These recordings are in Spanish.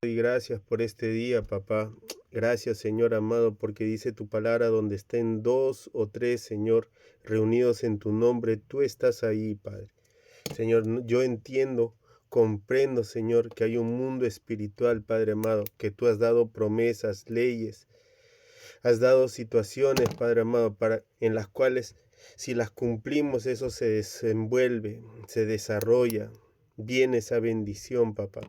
Y gracias por este día, papá. Gracias, Señor amado, porque dice tu palabra, donde estén dos o tres, Señor, reunidos en tu nombre, tú estás ahí, Padre. Señor, yo entiendo, comprendo, Señor, que hay un mundo espiritual, Padre amado, que tú has dado promesas, leyes, has dado situaciones, Padre amado, en las cuales si las cumplimos, eso se desenvuelve, se desarrolla, viene esa bendición, papá.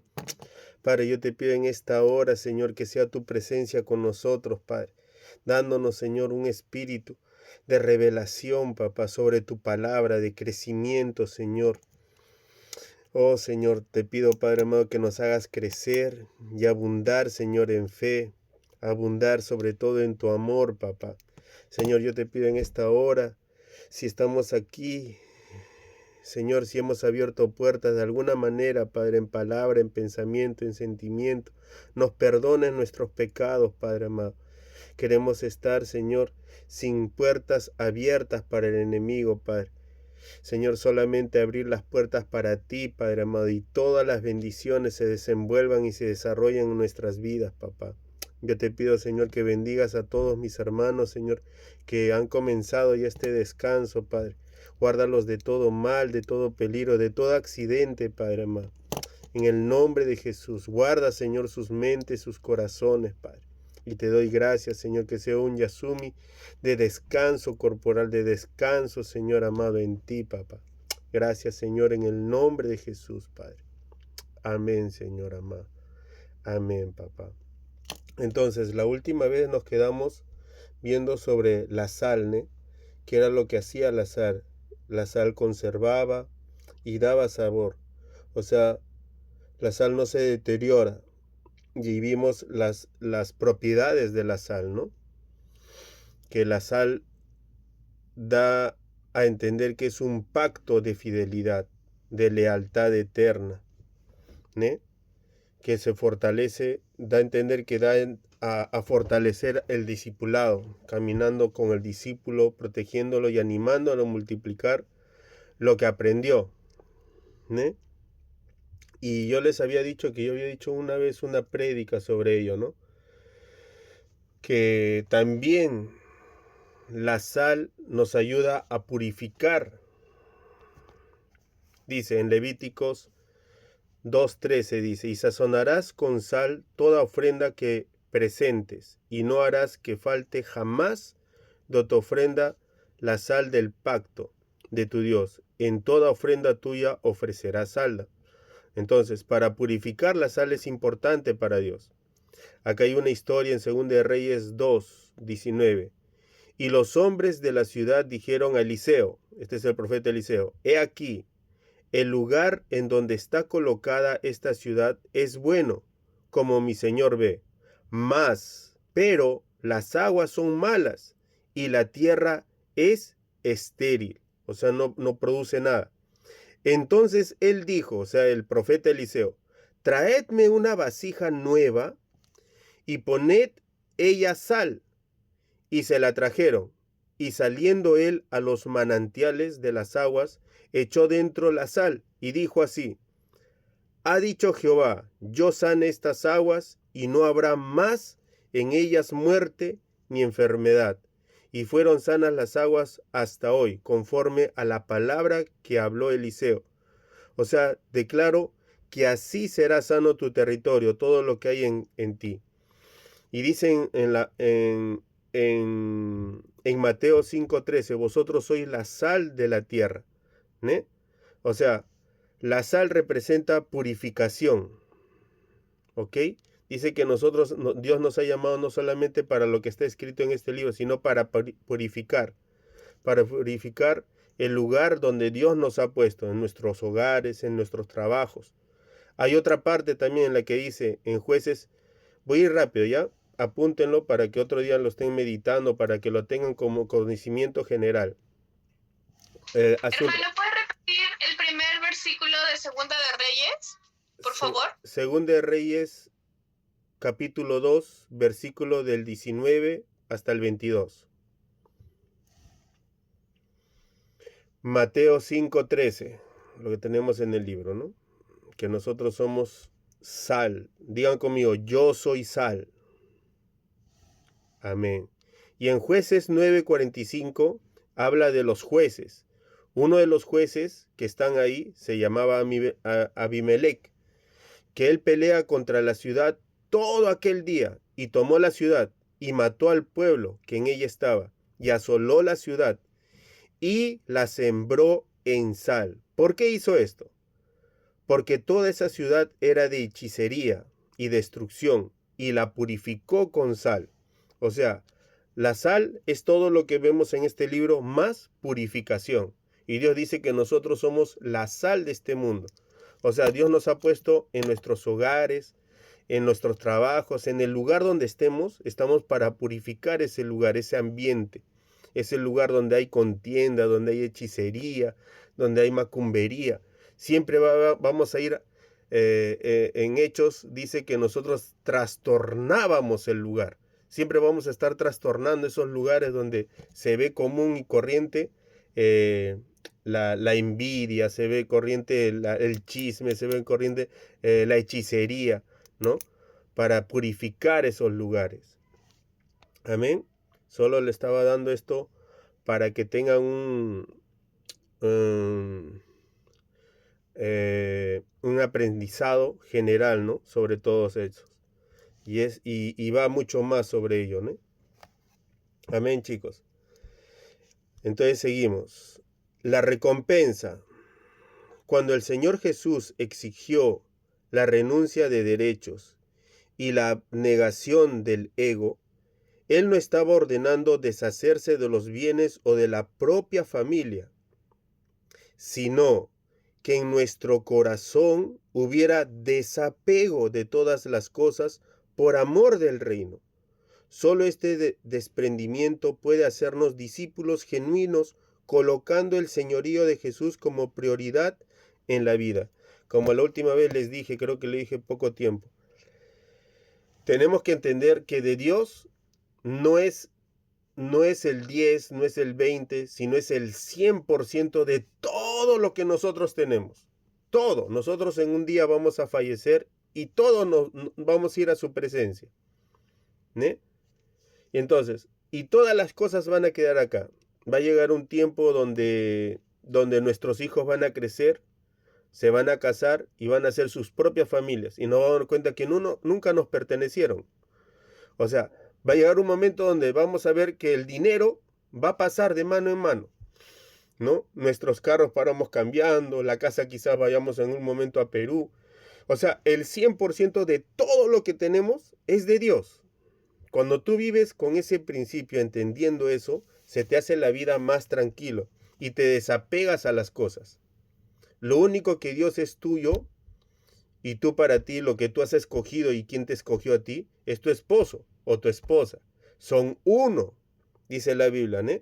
Padre, yo te pido en esta hora, Señor, que sea tu presencia con nosotros, Padre, dándonos, Señor, un espíritu de revelación, papá, sobre tu palabra, de crecimiento, Señor. Oh, Señor, te pido, Padre amado, que nos hagas crecer y abundar, Señor, en fe, abundar sobre todo en tu amor, papá. Señor, yo te pido en esta hora, si estamos aquí, Señor, si hemos abierto puertas de alguna manera, Padre, en palabra, en pensamiento, en sentimiento, nos perdones nuestros pecados, Padre amado. Queremos estar, Señor, sin puertas abiertas para el enemigo, Padre. Señor, solamente abrir las puertas para ti, Padre amado, y todas las bendiciones se desenvuelvan y se desarrollen en nuestras vidas, papá. Yo te pido, Señor, que bendigas a todos mis hermanos, Señor, que han comenzado ya este descanso, Padre. Guárdalos de todo mal, de todo peligro, de todo accidente, Padre amado. En el nombre de Jesús, guarda, Señor, sus mentes, sus corazones, Padre. Y te doy gracias, Señor, que sea un Yasumi de descanso corporal, de descanso, Señor amado, en ti, papá. Gracias, Señor, en el nombre de Jesús, Padre. Amén, Señor amado. Amén, papá. Entonces, la última vez nos quedamos viendo sobre la sal, ¿no? Que era lo que hacía la sal. La sal conservaba y daba sabor. O sea, la sal no se deteriora. Y vimos las propiedades de la sal, ¿no? Que la sal da a entender que es un pacto de fidelidad, de lealtad eterna, ¿no? Que se fortalece, da a entender que a fortalecer el discipulado, caminando con el discípulo, protegiéndolo y animándolo a multiplicar lo que aprendió, ¿no? Y yo les había dicho que yo había dicho una vez una prédica sobre ello, ¿no? Que también la sal nos ayuda a purificar. Dice en Levíticos 2:13, dice, y sazonarás con sal toda ofrenda que presentes, y no harás que falte jamás de tu ofrenda la sal del pacto de tu Dios. En toda ofrenda tuya ofrecerás sal. Entonces, para purificar la sal es importante para Dios. Acá hay una historia en 2 de Reyes 2:19. Y los hombres de la ciudad dijeron a Eliseo, este es el profeta Eliseo, he aquí, el lugar en donde está colocada esta ciudad es bueno, como mi señor ve, pero las aguas son malas y la tierra es estéril, o sea, no produce nada. Entonces él dijo, o sea, el profeta Eliseo, traedme una vasija nueva y poned ella sal. Y se la trajeron, y saliendo él a los manantiales de las aguas, echó dentro la sal, y dijo así, ha dicho Jehová, yo sane estas aguas, y no habrá más en ellas muerte ni enfermedad. Y fueron sanas las aguas hasta hoy, conforme a la palabra que habló Eliseo. O sea, declaro que así será sano tu territorio, todo lo que hay en ti. Y dicen en Mateo 5:13, vosotros sois la sal de la tierra, ¿no? O sea, la sal representa purificación, ¿ok? Dice que Dios nos ha llamado no solamente para lo que está escrito en este libro, sino para purificar el lugar donde Dios nos ha puesto, en nuestros hogares, en nuestros trabajos. Hay otra parte también en la que dice, en Jueces, voy a ir rápido, ¿ya? Apúntenlo para que otro día lo estén meditando, para que lo tengan como conocimiento general. Hermano, ¿puedes repetir el primer versículo de Segunda de Reyes, por favor? Segunda de Reyes, capítulo 2, versículo del 19 hasta el 22. Mateo 5:13, lo que tenemos en el libro, ¿no? Que nosotros somos sal. Digan conmigo, yo soy sal. Amén. Y en Jueces 9:45 habla de los jueces. Uno de los jueces que están ahí se llamaba Abimelech, que él pelea contra la ciudad todo aquel día y tomó la ciudad y mató al pueblo que en ella estaba y asoló la ciudad y la sembró en sal. ¿Por qué hizo esto? Porque toda esa ciudad era de hechicería y destrucción y la purificó con sal. O sea, la sal es todo lo que vemos en este libro más purificación. Y Dios dice que nosotros somos la sal de este mundo. O sea, Dios nos ha puesto en nuestros hogares, en nuestros trabajos, en el lugar donde estemos, estamos para purificar ese lugar, ese ambiente. Ese lugar donde hay contienda, donde hay hechicería, donde hay macumbería. Siempre vamos a ir, en Hechos dice que nosotros trastornábamos el lugar. Siempre vamos a estar trastornando esos lugares donde se ve común y corriente la envidia, se ve corriente el chisme, se ve corriente la hechicería, ¿no? Para purificar esos lugares. Amén. Solo le estaba dando esto para que tengan un aprendizado general, ¿no? Sobre todos esos. Y va mucho más sobre ello, ¿no? Amén, chicos. Entonces seguimos. La recompensa. Cuando el Señor Jesús exigió la renuncia de derechos y la negación del ego, Él no estaba ordenando deshacerse de los bienes o de la propia familia, sino que en nuestro corazón hubiera desapego de todas las cosas por amor del reino. Solo este desprendimiento puede hacernos discípulos genuinos, colocando el señorío de Jesús como prioridad en la vida. Como la última vez les dije, creo que le dije poco tiempo. Tenemos que entender que de Dios no es el 10, no es el 20, sino es el 100% de todo lo que nosotros tenemos. Todo. Nosotros en un día vamos a fallecer y todos vamos a ir a su presencia. ¿Ne? Y entonces, y todas las cosas van a quedar acá. Va a llegar un tiempo donde nuestros hijos van a crecer, se van a casar y van a hacer sus propias familias. Y nos vamos a dar cuenta que nunca nos pertenecieron. O sea, va a llegar un momento donde vamos a ver que el dinero va a pasar de mano en mano, ¿no? Nuestros carros paramos cambiando, la casa quizás vayamos en un momento a Perú. O sea, el 100% de todo lo que tenemos es de Dios. Cuando tú vives con ese principio, entendiendo eso, se te hace la vida más tranquilo y te desapegas a las cosas. Lo único que Dios es tuyo y tú para ti, lo que tú has escogido y quien te escogió a ti, es tu esposo o tu esposa. Son uno, dice la Biblia, ¿no?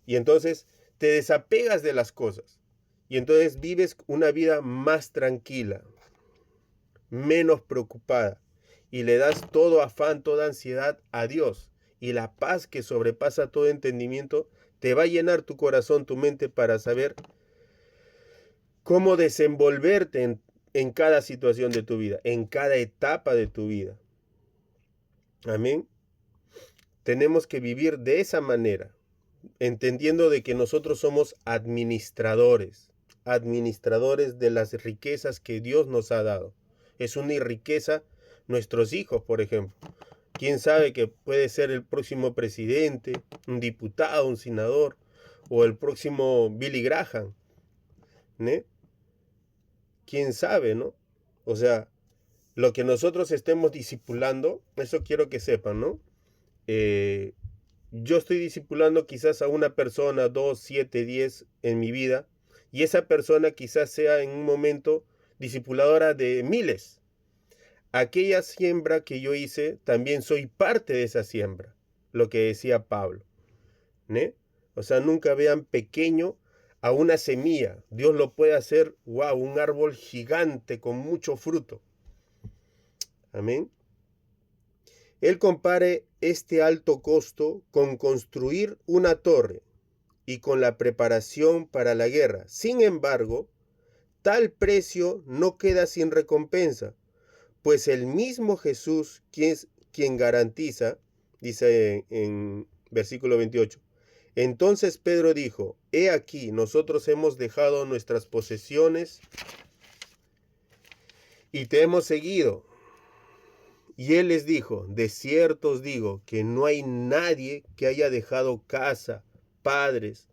Y entonces te desapegas de las cosas. Y entonces vives una vida más tranquila, menos preocupada. Y le das todo afán, toda ansiedad a Dios. Y la paz que sobrepasa todo entendimiento te va a llenar tu corazón, tu mente para saber cómo desenvolverte en cada situación de tu vida, en cada etapa de tu vida. Amén. Tenemos que vivir de esa manera, entendiendo de que nosotros somos administradores de las riquezas que Dios nos ha dado. Es una riqueza nuestros hijos, por ejemplo. ¿Quién sabe que puede ser el próximo presidente, un diputado, un senador, o el próximo Billy Graham? ¿No? ¿Quién sabe, no? O sea, lo que nosotros estemos discipulando, eso quiero que sepan, ¿no? Yo estoy discipulando quizás a una persona, 2, 7, 10 en mi vida, y esa persona quizás sea en un momento discipuladora de miles. Aquella siembra que yo hice, también soy parte de esa siembra, lo que decía Pablo, ¿no? O sea, nunca vean pequeño a una semilla. Dios lo puede hacer, wow, un árbol gigante con mucho fruto. Amén. Él compare este alto costo con construir una torre y con la preparación para la guerra. Sin embargo, tal precio no queda sin recompensa, pues el mismo Jesús, quien garantiza, dice en versículo 28. Entonces Pedro dijo, he aquí, nosotros hemos dejado nuestras posesiones y te hemos seguido. Y él les dijo, de cierto os digo que no hay nadie que haya dejado casa, padres,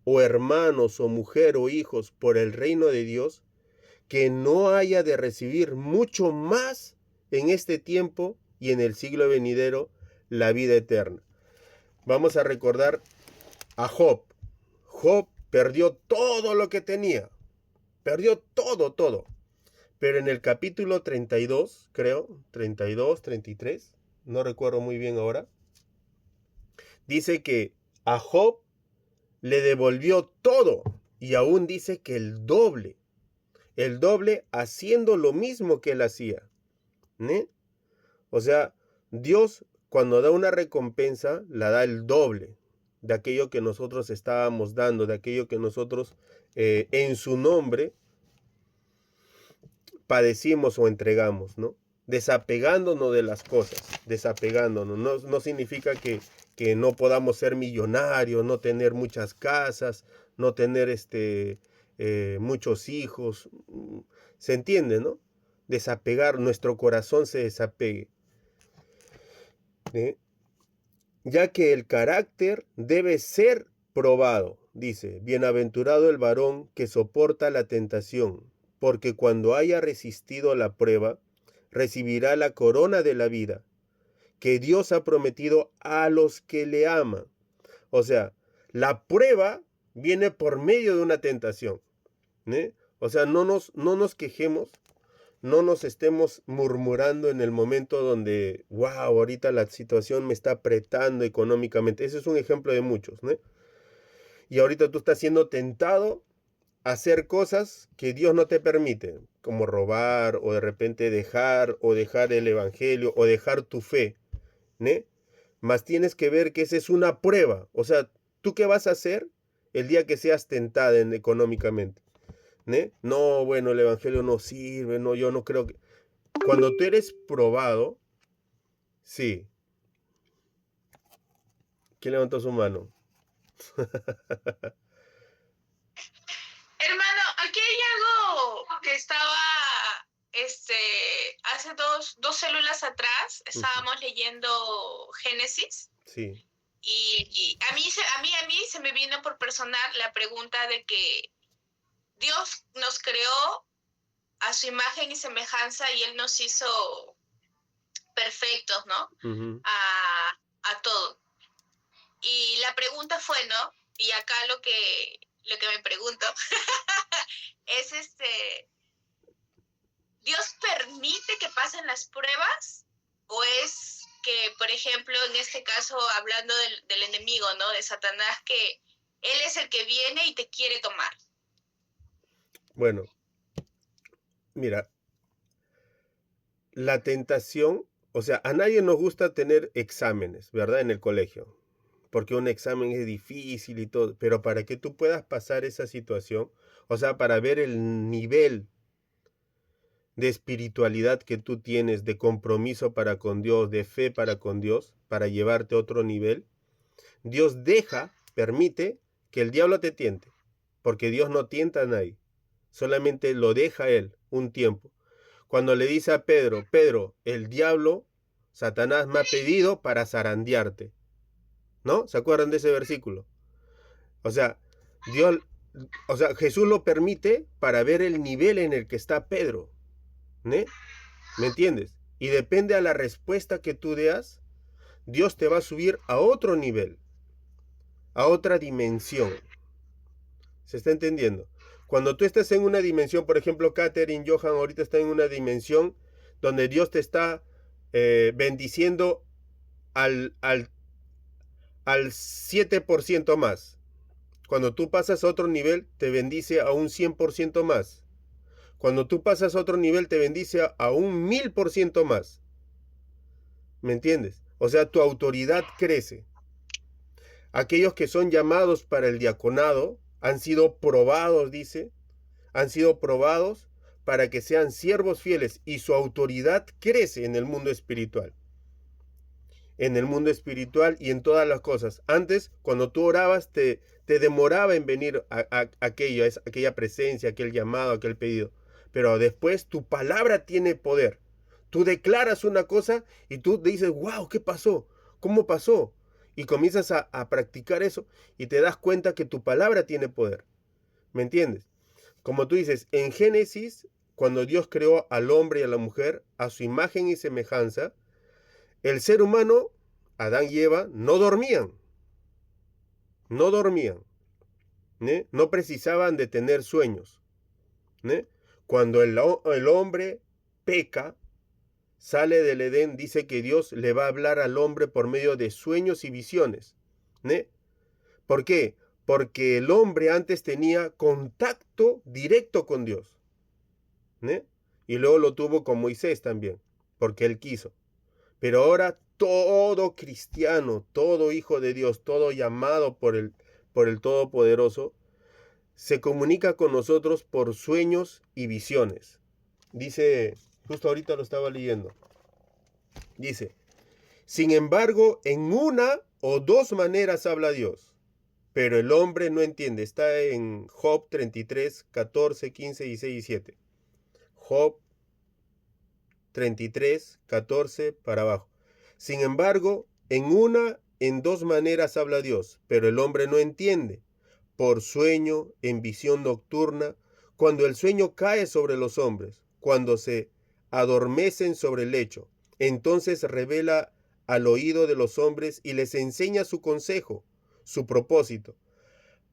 o hermanos, o mujer, o hijos, por el reino de Dios, que no haya de recibir mucho más en este tiempo y en el siglo venidero la vida eterna. Vamos a recordar a Job. Job perdió todo lo que tenía. Perdió todo. Pero en el capítulo 32, creo, 32, 33, no recuerdo muy bien ahora, dice que a Job le devolvió todo y aún dice que el doble haciendo lo mismo que él hacía. ¿Eh? O sea, Dios cuando da una recompensa, la da el doble de aquello que nosotros estábamos dando, de aquello que nosotros en su nombre padecimos o entregamos, ¿no? Desapegándonos de las cosas, desapegándonos. No significa que no podamos ser millonarios, no tener muchas casas, no tener muchos hijos. ¿Se entiende, no? Desapegar, nuestro corazón se desapegue. Ya que el carácter debe ser probado, dice, bienaventurado el varón que soporta la tentación, porque cuando haya resistido la prueba, recibirá la corona de la vida, que Dios ha prometido a los que le aman. O sea, la prueba viene por medio de una tentación. O sea, no nos quejemos, no nos estemos murmurando en el momento donde, wow, ahorita la situación me está apretando económicamente. Ese es un ejemplo de muchos, ¿no? Y ahorita tú estás siendo tentado a hacer cosas que Dios no te permite, como robar o de repente dejar el evangelio o dejar tu fe, ¿no? Mas tienes que ver que esa es una prueba. O sea, ¿tú qué vas a hacer el día que seas tentada económicamente? No, bueno, el evangelio no sirve, no, yo no creo que... Cuando tú eres probado, sí. ¿Quién levantó su mano? Hermano, aquí hay algo que estaba, hace dos células atrás, estábamos leyendo Génesis. Sí. Y a mí se me vino por personal la pregunta de que Dios nos creó a su imagen y semejanza y Él nos hizo perfectos, ¿no? Uh-huh. A todo. Y la pregunta fue, ¿no? Y acá lo que me pregunto es ¿Dios permite que pasen las pruebas? ¿O es que, por ejemplo, en este caso, hablando del enemigo, ¿no? De Satanás, que él es el que viene y te quiere tomar? Bueno, mira, la tentación, o sea, a nadie nos gusta tener exámenes, ¿verdad? En el colegio, porque un examen es difícil y todo, pero para que tú puedas pasar esa situación, o sea, para ver el nivel de espiritualidad que tú tienes, de compromiso para con Dios, de fe para con Dios, para llevarte a otro nivel, Dios permite que el diablo te tiente, porque Dios no tienta a nadie, solamente lo deja a él un tiempo. Cuando le dice a Pedro, Pedro, el diablo, Satanás me ha pedido para zarandearte, ¿no? ¿Se acuerdan de ese versículo? O sea, Jesús lo permite para ver el nivel en el que está Pedro, ¿me entiendes? Y depende a la respuesta que tú des, Dios te va a subir a otro nivel, a otra dimensión. ¿Se está entendiendo? Cuando tú estás en una dimensión, por ejemplo, Katherine, Johan, ahorita está en una dimensión donde Dios te está bendiciendo al 7% más. Cuando tú pasas a otro nivel, te bendice a un 100% más. Cuando tú pasas a otro nivel, te bendice a un 1000% más. ¿Me entiendes? O sea, tu autoridad crece. Aquellos que son llamados para el diaconado han sido probados, dice, han sido probados para que sean siervos fieles y su autoridad crece en el mundo espiritual. En el mundo espiritual y en todas las cosas. Antes, cuando tú orabas, te demoraba en venir a aquella presencia, aquel llamado, aquel pedido. Pero después tu palabra tiene poder. Tú declaras una cosa y tú dices, wow, ¿qué pasó? ¿Cómo pasó? Y comienzas a practicar eso y te das cuenta que tu palabra tiene poder. ¿Me entiendes? Como tú dices, en Génesis, cuando Dios creó al hombre y a la mujer a su imagen y semejanza, el ser humano, Adán y Eva, no dormían. No dormían. ¿Eh? No precisaban de tener sueños. ¿Eh? Cuando el hombre peca, sale del Edén, dice que Dios le va a hablar al hombre por medio de sueños y visiones. ¿Eh? ¿Por qué? Porque el hombre antes tenía contacto directo con Dios. ¿Eh? Y luego lo tuvo con Moisés también, porque él quiso. Pero ahora todo cristiano, todo hijo de Dios, todo llamado por el Todopoderoso, se comunica con nosotros por sueños y visiones. Dice, justo ahorita lo estaba leyendo, dice, sin embargo, en una o dos maneras habla Dios, pero el hombre no entiende. Está en Job 33, 14, 15, 16 y 7. Job 33, 14 para abajo. Sin embargo, en dos maneras habla Dios, pero el hombre no entiende. Por sueño, en visión nocturna, cuando el sueño cae sobre los hombres, cuando se adormecen sobre el lecho, entonces revela al oído de los hombres y les enseña su consejo, su propósito,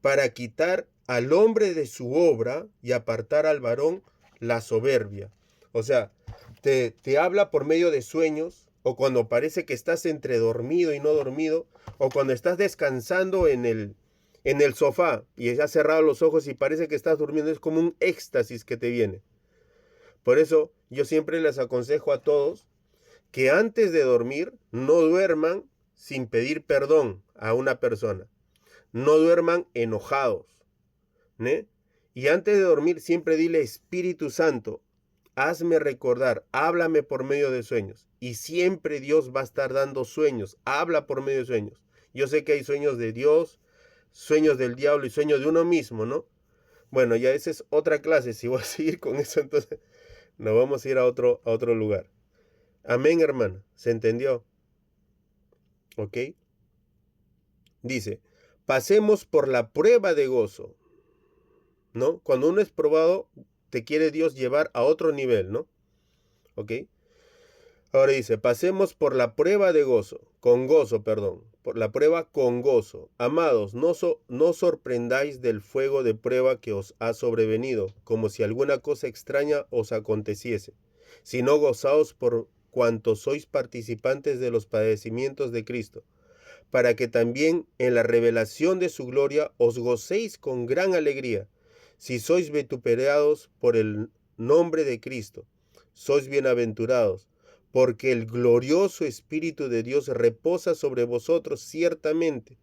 para quitar al hombre de su obra y apartar al varón la soberbia. O sea, te habla por medio de sueños, o cuando parece que estás entre dormido y no dormido, o cuando estás descansando en el sofá y has cerrado los ojos y parece que estás durmiendo. Es como un éxtasis que te viene. Por eso yo siempre les aconsejo a todos que antes de dormir no duerman sin pedir perdón a una persona. No duerman enojados. ¿Eh? Y antes de dormir siempre dile, Espíritu Santo, hazme recordar, háblame por medio de sueños. Y siempre Dios va a estar dando sueños, habla por medio de sueños. Yo sé que hay sueños de Dios, sueños del diablo y sueños de uno mismo, ¿no? Bueno, ya esa es otra clase. Si voy a seguir con eso, entonces nos vamos a ir a otro lugar. Amén, hermano. ¿Se entendió? ¿Ok? Dice, pasemos por la prueba de gozo, ¿no? Cuando uno es probado, te quiere Dios llevar a otro nivel, ¿no? ¿Ok? Ahora dice, pasemos por la prueba de gozo, por la prueba con gozo. Amados, no sorprendáis del fuego de prueba que os ha sobrevenido, como si alguna cosa extraña os aconteciese, sino gozaos por cuanto sois participantes de los padecimientos de Cristo, para que también en la revelación de su gloria os gocéis con gran alegría. Si sois vituperados por el nombre de Cristo, sois bienaventurados, porque el glorioso Espíritu de Dios reposa sobre vosotros ciertamente.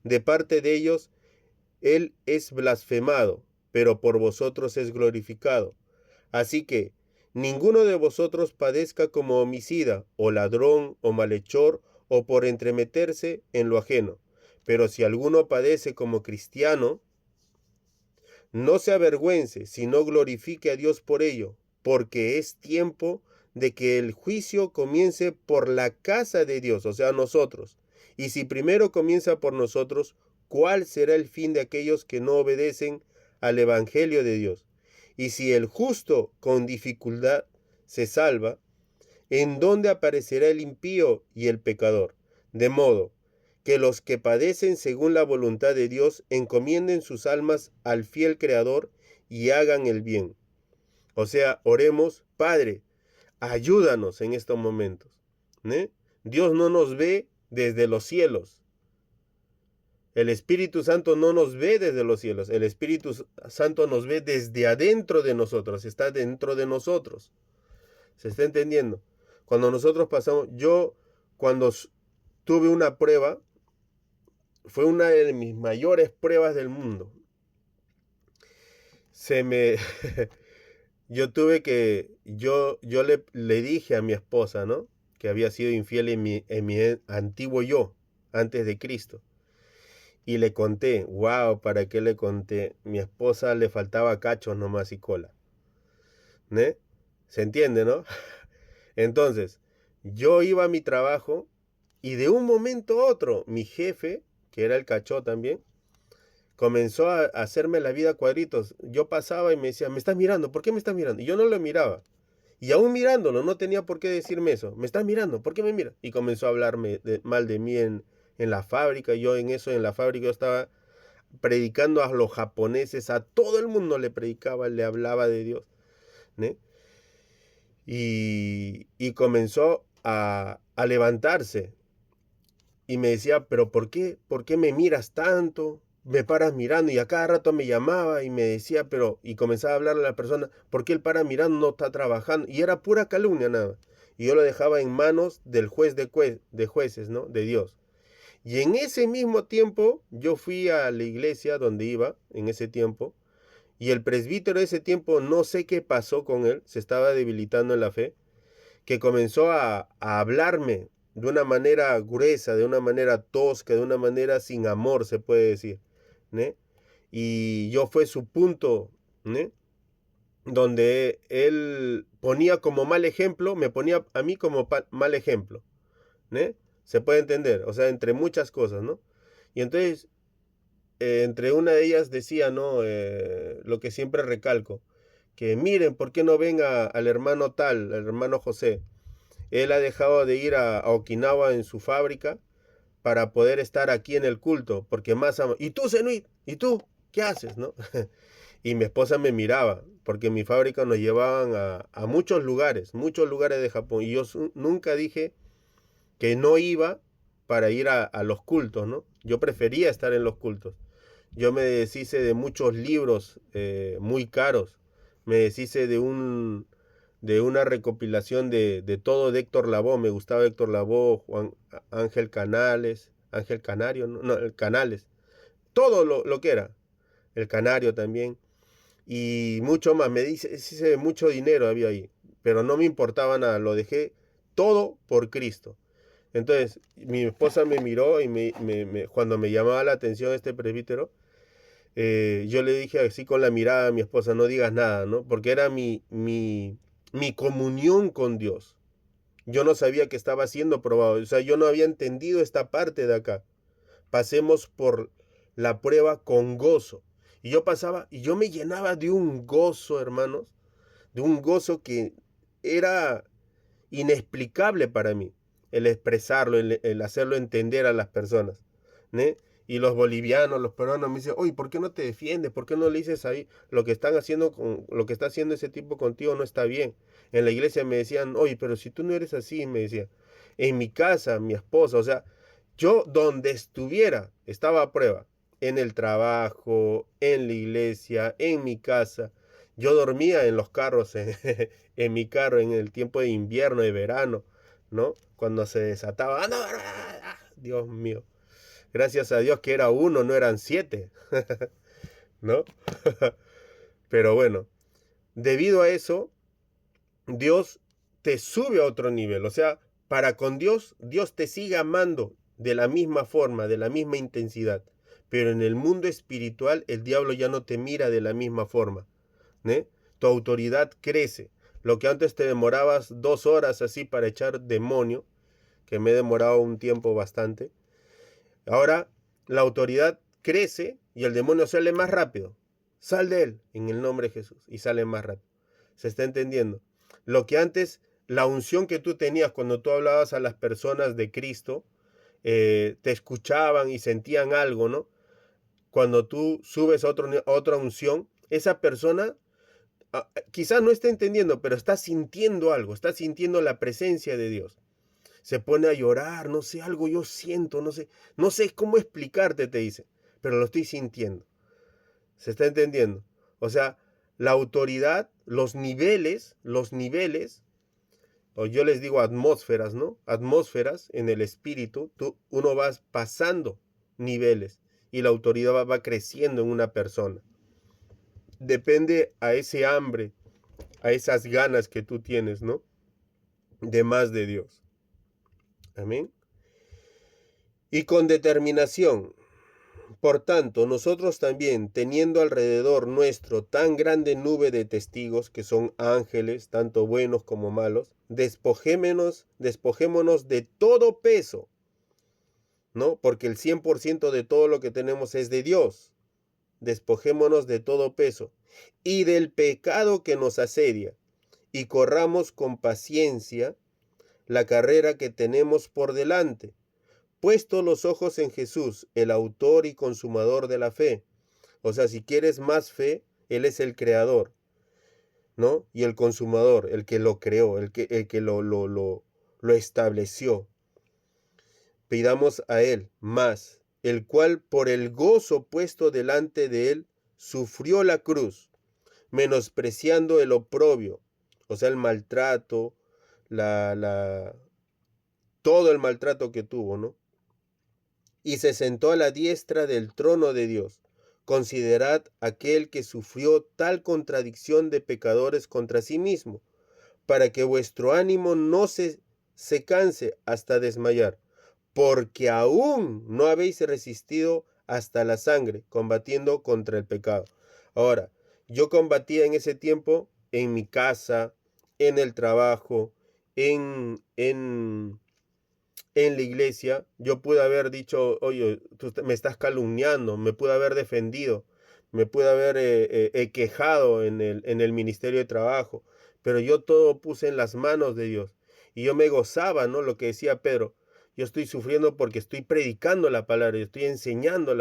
De parte de ellos, Él es blasfemado, pero por vosotros es glorificado. Así que ninguno de vosotros padezca como homicida, o ladrón, o malhechor, o por entremeterse en lo ajeno. Pero si alguno padece como cristiano, no se avergüence, sino glorifique a Dios por ello, porque es tiempo de que el juicio comience por la casa de Dios, o sea, nosotros. Y si primero comienza por nosotros, ¿cuál será el fin de aquellos que no obedecen al Evangelio de Dios? Y si el justo con dificultad se salva, ¿en dónde aparecerá el impío y el pecador? De modo que los que padecen según la voluntad de Dios encomienden sus almas al fiel Creador y hagan el bien. O sea, oremos, Padre, ayúdanos en estos momentos. ¿Eh? Dios no nos ve desde los cielos. El Espíritu Santo no nos ve desde los cielos. El Espíritu Santo nos ve desde adentro de nosotros. Está dentro de nosotros. ¿Se está entendiendo? Cuando nosotros pasamos, yo cuando tuve una prueba, fue una de mis mayores pruebas del mundo. se me... yo le dije a mi esposa, ¿no? Que había sido infiel en mi antiguo yo, antes de Cristo. Y le conté, wow, ¿para qué le conté? Mi esposa le faltaba cachos nomás y cola. ¿No? ¿Se entiende, no? Entonces, yo iba a mi trabajo y de un momento a otro, mi jefe, que era el cachó también, comenzó a hacerme la vida a cuadritos. Yo pasaba y me decía, ¿me estás mirando? ¿Por qué me estás mirando? Y yo no lo miraba. Y aún mirándolo, no tenía por qué decirme eso. ¿Me estás mirando? ¿Por qué me miras? Y comenzó a hablarme mal de mí en la fábrica. Yo en la fábrica, yo estaba predicando a los japoneses, a todo el mundo le predicaba, le hablaba de Dios. ¿No? Y comenzó a levantarse. Y me decía, pero ¿por qué? ¿Por qué me miras tanto? Me paras mirando y a cada rato me llamaba y me decía, pero, y comenzaba a hablarle a la persona, ¿por qué él para mirando no está trabajando? Y era pura calumnia nada. Y yo lo dejaba en manos del juez de jueces, ¿no? De Dios. Y en ese mismo tiempo yo fui a la iglesia donde iba, en ese tiempo, y el presbítero de ese tiempo, no sé qué pasó con él, se estaba debilitando en la fe, que comenzó a hablarme de una manera gruesa, de una manera tosca, de una manera sin amor, se puede decir. ¿No? Y yo fue su punto, ¿no? Donde él ponía como mal ejemplo, me ponía a mí como mal ejemplo. ¿No? Se puede entender, o sea, entre muchas cosas, ¿no? Y entonces, entre una de ellas decía, ¿no? Lo que siempre recalco, que miren, ¿por qué no ven al hermano tal, al hermano José? Él ha dejado de ir a Okinawa en su fábrica para poder estar aquí en el culto, porque más ama. ¿Y tú, Zenuit? ¿Y tú? ¿Qué haces? ¿No? Y mi esposa me miraba, porque en mi fábrica nos llevaban a muchos lugares de Japón. Y yo nunca dije que no iba para ir a los cultos, ¿no? Yo prefería estar en los cultos. Yo me deshice de muchos libros muy caros. Me deshice de una recopilación de todo de Héctor Lavoe. Me gustaba Héctor Lavoe, Ángel Canales, Ángel Canario, no, no Canales. Todo lo que era. El Canario también. Y mucho más. Me deshice mucho dinero había ahí. Pero no me importaba nada. Lo dejé todo por Cristo. Entonces, mi esposa me miró y cuando me llamaba la atención este presbítero, yo le dije así con la mirada a mi esposa, no digas nada, ¿no? Porque era mi comunión con Dios. Yo no sabía que estaba siendo probado, o sea, yo no había entendido esta parte de acá. Pasemos por la prueba con gozo. Y yo pasaba y yo me llenaba de un gozo, hermanos, de un gozo que era inexplicable para mí, el expresarlo, el hacerlo entender a las personas. ¿No? Y los bolivianos, los peruanos me dicen, oye, ¿por qué no te defiendes? ¿Por qué no le dices ahí lo que están haciendo lo que está haciendo ese tipo contigo no está bien? En la iglesia me decían, oye, pero si tú no eres así, me decía. En mi casa, mi esposa, o sea, yo donde estuviera estaba a prueba. En el trabajo, en la iglesia, en mi casa. Yo dormía en los carros, en mi carro, en el tiempo de invierno, de verano, ¿no? Cuando se desataba. ¡Ah, no! Dios mío. Gracias a Dios que era uno, no eran 7, ¿no? Pero bueno, debido a eso, Dios te sube a otro nivel. O sea, para con Dios, Dios te sigue amando de la misma forma, de la misma intensidad. Pero en el mundo espiritual, el diablo ya no te mira de la misma forma. ¿Eh? Tu autoridad crece. Lo que antes te demorabas 2 horas así para echar demonio, que me he demorado un tiempo bastante, ahora la autoridad crece y el demonio sale más rápido. Sal de él en el nombre de Jesús y sale más rápido. ¿Se está entendiendo? Lo que antes, la unción que tú tenías cuando tú hablabas a las personas de Cristo, te escuchaban y sentían algo, ¿no? Cuando tú subes a otra unción, esa persona quizás no está entendiendo, pero está sintiendo algo, está sintiendo la presencia de Dios. Se pone a llorar, no sé, algo yo siento, no sé cómo explicarte, te dice, pero lo estoy sintiendo. ¿Se está entendiendo? O sea, la autoridad, los niveles, o yo les digo atmósferas, ¿no? Atmósferas en el espíritu, uno va pasando niveles y la autoridad va creciendo en una persona. depende a ese hambre, a esas ganas que tú tienes, ¿no? De más de Dios. Amén. Y con determinación. Por tanto, nosotros también, teniendo alrededor nuestro tan grande nube de testigos, que son ángeles, tanto buenos como malos, despojémonos de todo peso, ¿no? Porque el 100% de todo lo que tenemos es de Dios. Despojémonos de todo peso y del pecado que nos asedia, y corramos con paciencia la carrera que tenemos por delante, puesto los ojos en Jesús, el autor y consumador de la fe. O sea, si quieres más fe, Él es el creador, ¿no? Y el consumador, el que lo creó, el que lo estableció. Pidamos a Él más, el cual por el gozo puesto delante de Él, sufrió la cruz, menospreciando el oprobio, o sea, el maltrato, todo el maltrato que tuvo, ¿no? Y se sentó a la diestra del trono de Dios. Considerad aquel que sufrió tal contradicción de pecadores contra sí mismo, para que vuestro ánimo no se canse hasta desmayar, porque aún no habéis resistido hasta la sangre, combatiendo contra el pecado. Ahora, yo combatía en ese tiempo en mi casa, en el trabajo, en la iglesia. Yo pude haber dicho, oye, tú me estás calumniando, me pude haber defendido, me pude haber quejado en el ministerio de trabajo, pero yo todo puse en las manos de Dios. Y yo me gozaba, ¿no? Lo que decía Pedro, yo estoy sufriendo porque estoy predicando la palabra, yo estoy enseñando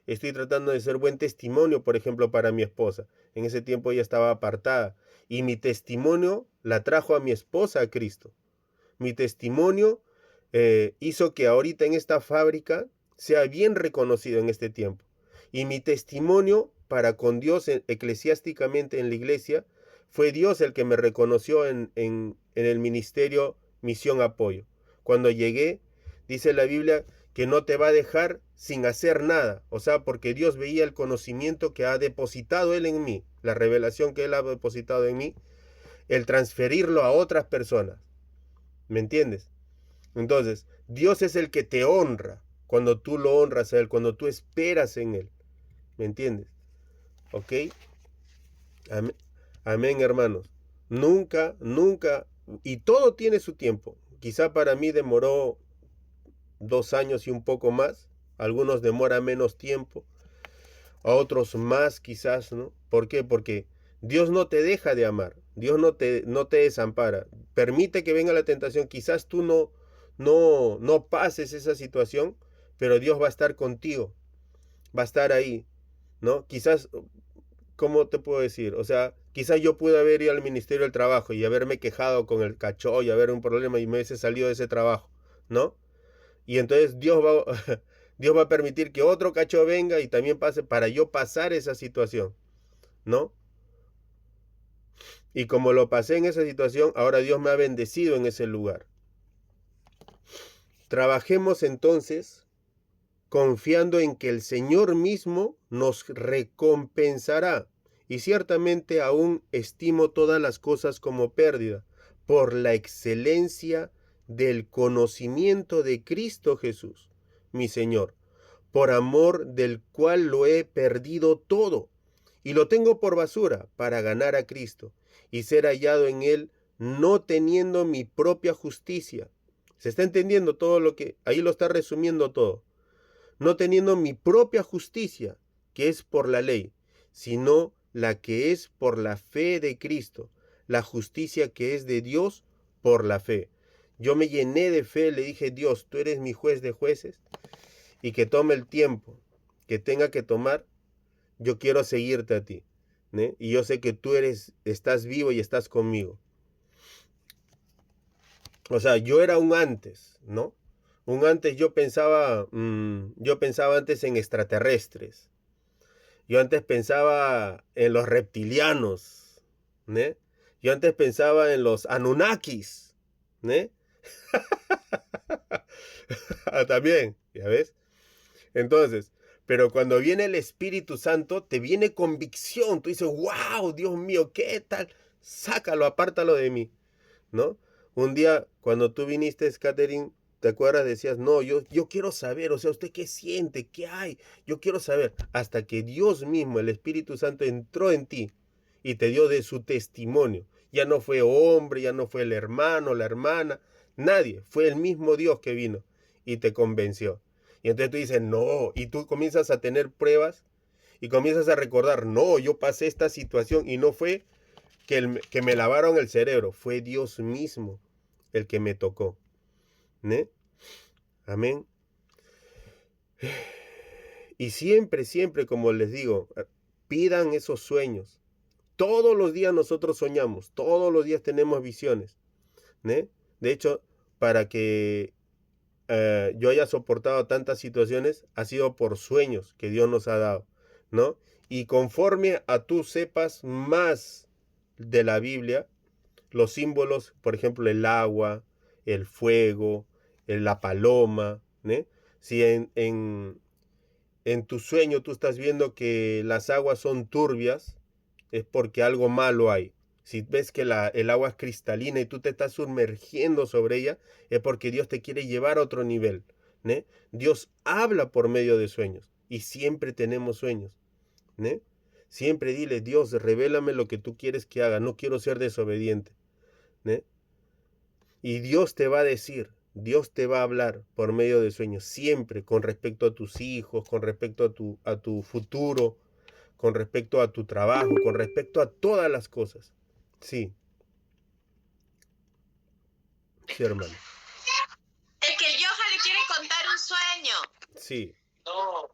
estoy tratando de ser buen testimonio, por ejemplo, para mi esposa. En ese tiempo ella estaba apartada y mi testimonio la trajo a mi esposa a Cristo. Mi testimonio hizo que ahorita en esta fábrica sea bien reconocido en este tiempo. Y mi testimonio para con Dios eclesiásticamente en la iglesia fue Dios el que me reconoció en el ministerio Misión Apoyo. Cuando llegué, dice la Biblia que no te va a dejar sin hacer nada. O sea, porque Dios veía el conocimiento que ha depositado Él en mí, la revelación que Él ha depositado en mí, el transferirlo a otras personas. ¿Me entiendes? Entonces, Dios es el que te honra cuando tú lo honras a Él, cuando tú esperas en Él. ¿Me entiendes? ¿Ok? Amén, amén, hermanos. Nunca, nunca, y todo tiene su tiempo. Quizá para mí demoró 2 años y un poco más. Algunos demora menos tiempo. A otros más quizás, ¿no? ¿Por qué? Porque Dios no te deja de amar. Dios no te desampara. Permite que venga la tentación. Quizás tú no pases esa situación, pero Dios va a estar contigo. Va a estar ahí, ¿no? Quizás, ¿cómo te puedo decir? O sea, quizás yo pude haber ido al Ministerio del Trabajo y haberme quejado con el cacho y haber un problema y me hubiese salido de ese trabajo, ¿no? Y entonces Dios va a permitir que otro cacho venga y también pase para yo pasar esa situación, ¿no? Y como lo pasé en esa situación, ahora Dios me ha bendecido en ese lugar. Trabajemos entonces confiando en que el Señor mismo nos recompensará. Y ciertamente aún estimo todas las cosas como pérdida por la excelencia del conocimiento de Cristo Jesús, mi Señor, por amor del cual lo he perdido todo y lo tengo por basura para ganar a Cristo y ser hallado en Él, no teniendo mi propia justicia. ¿Se está entendiendo todo lo que ahí lo está resumiendo todo? No teniendo mi propia justicia, que es por la ley, sino la que es por la fe de Cristo, la justicia que es de Dios por la fe. Yo me llené de fe, le dije, Dios, tú eres mi juez de jueces, y que tome el tiempo que tenga que tomar, yo quiero seguirte a ti, ¿né? Y yo sé que tú estás vivo y estás conmigo. O sea, yo era un antes, ¿no? Un antes yo pensaba antes en extraterrestres. Yo antes pensaba en los reptilianos, ¿no? Yo antes pensaba en los Anunnakis, ¿no? También, ¿ya ves? Entonces, Pero cuando viene el Espíritu Santo, te viene convicción. Tú dices, wow, Dios mío, ¿qué tal? Sácalo, apártalo de mí, ¿no? Un día, cuando tú viniste, Catherine, ¿te acuerdas? Decías, no, yo quiero saber, o sea, ¿usted qué siente? ¿Qué hay? Yo quiero saber. Hasta que Dios mismo, el Espíritu Santo, entró en ti y te dio de su testimonio. Ya no fue hombre, ya no fue el hermano, la hermana, nadie. Fue el mismo Dios que vino y te convenció. Y entonces tú dices, no, y tú comienzas a tener pruebas y comienzas a recordar, no, yo pasé esta situación y no fue que me lavaron el cerebro, fue Dios mismo el que me tocó. ¿Ne? Amén. Y siempre, siempre, como les digo, pidan esos sueños. Todos los días nosotros soñamos, todos los días tenemos visiones. ¿Ne? De hecho, para que yo haya soportado tantas situaciones, ha sido por sueños que Dios nos ha dado, ¿no? Y conforme a tú sepas más de la Biblia, los símbolos, por ejemplo, el agua, el fuego, la paloma, ¿né? Si en tu sueño tú estás viendo que las aguas son turbias, es porque algo malo hay. Si ves que el agua es cristalina y tú te estás sumergiendo sobre ella, es porque Dios te quiere llevar a otro nivel. ¿Ne? Dios habla por medio de sueños y siempre tenemos sueños. ¿Ne? Siempre dile, Dios, revélame lo que tú quieres que haga, no quiero ser desobediente. ¿Ne? Y Dios te va a decir, Dios te va a hablar por medio de sueños, siempre con respecto a tus hijos, con respecto a tu futuro, con respecto a tu trabajo, con respecto a todas las cosas. Sí. Sí, hermano. Es que Johan le quiere contar un sueño. Sí. No.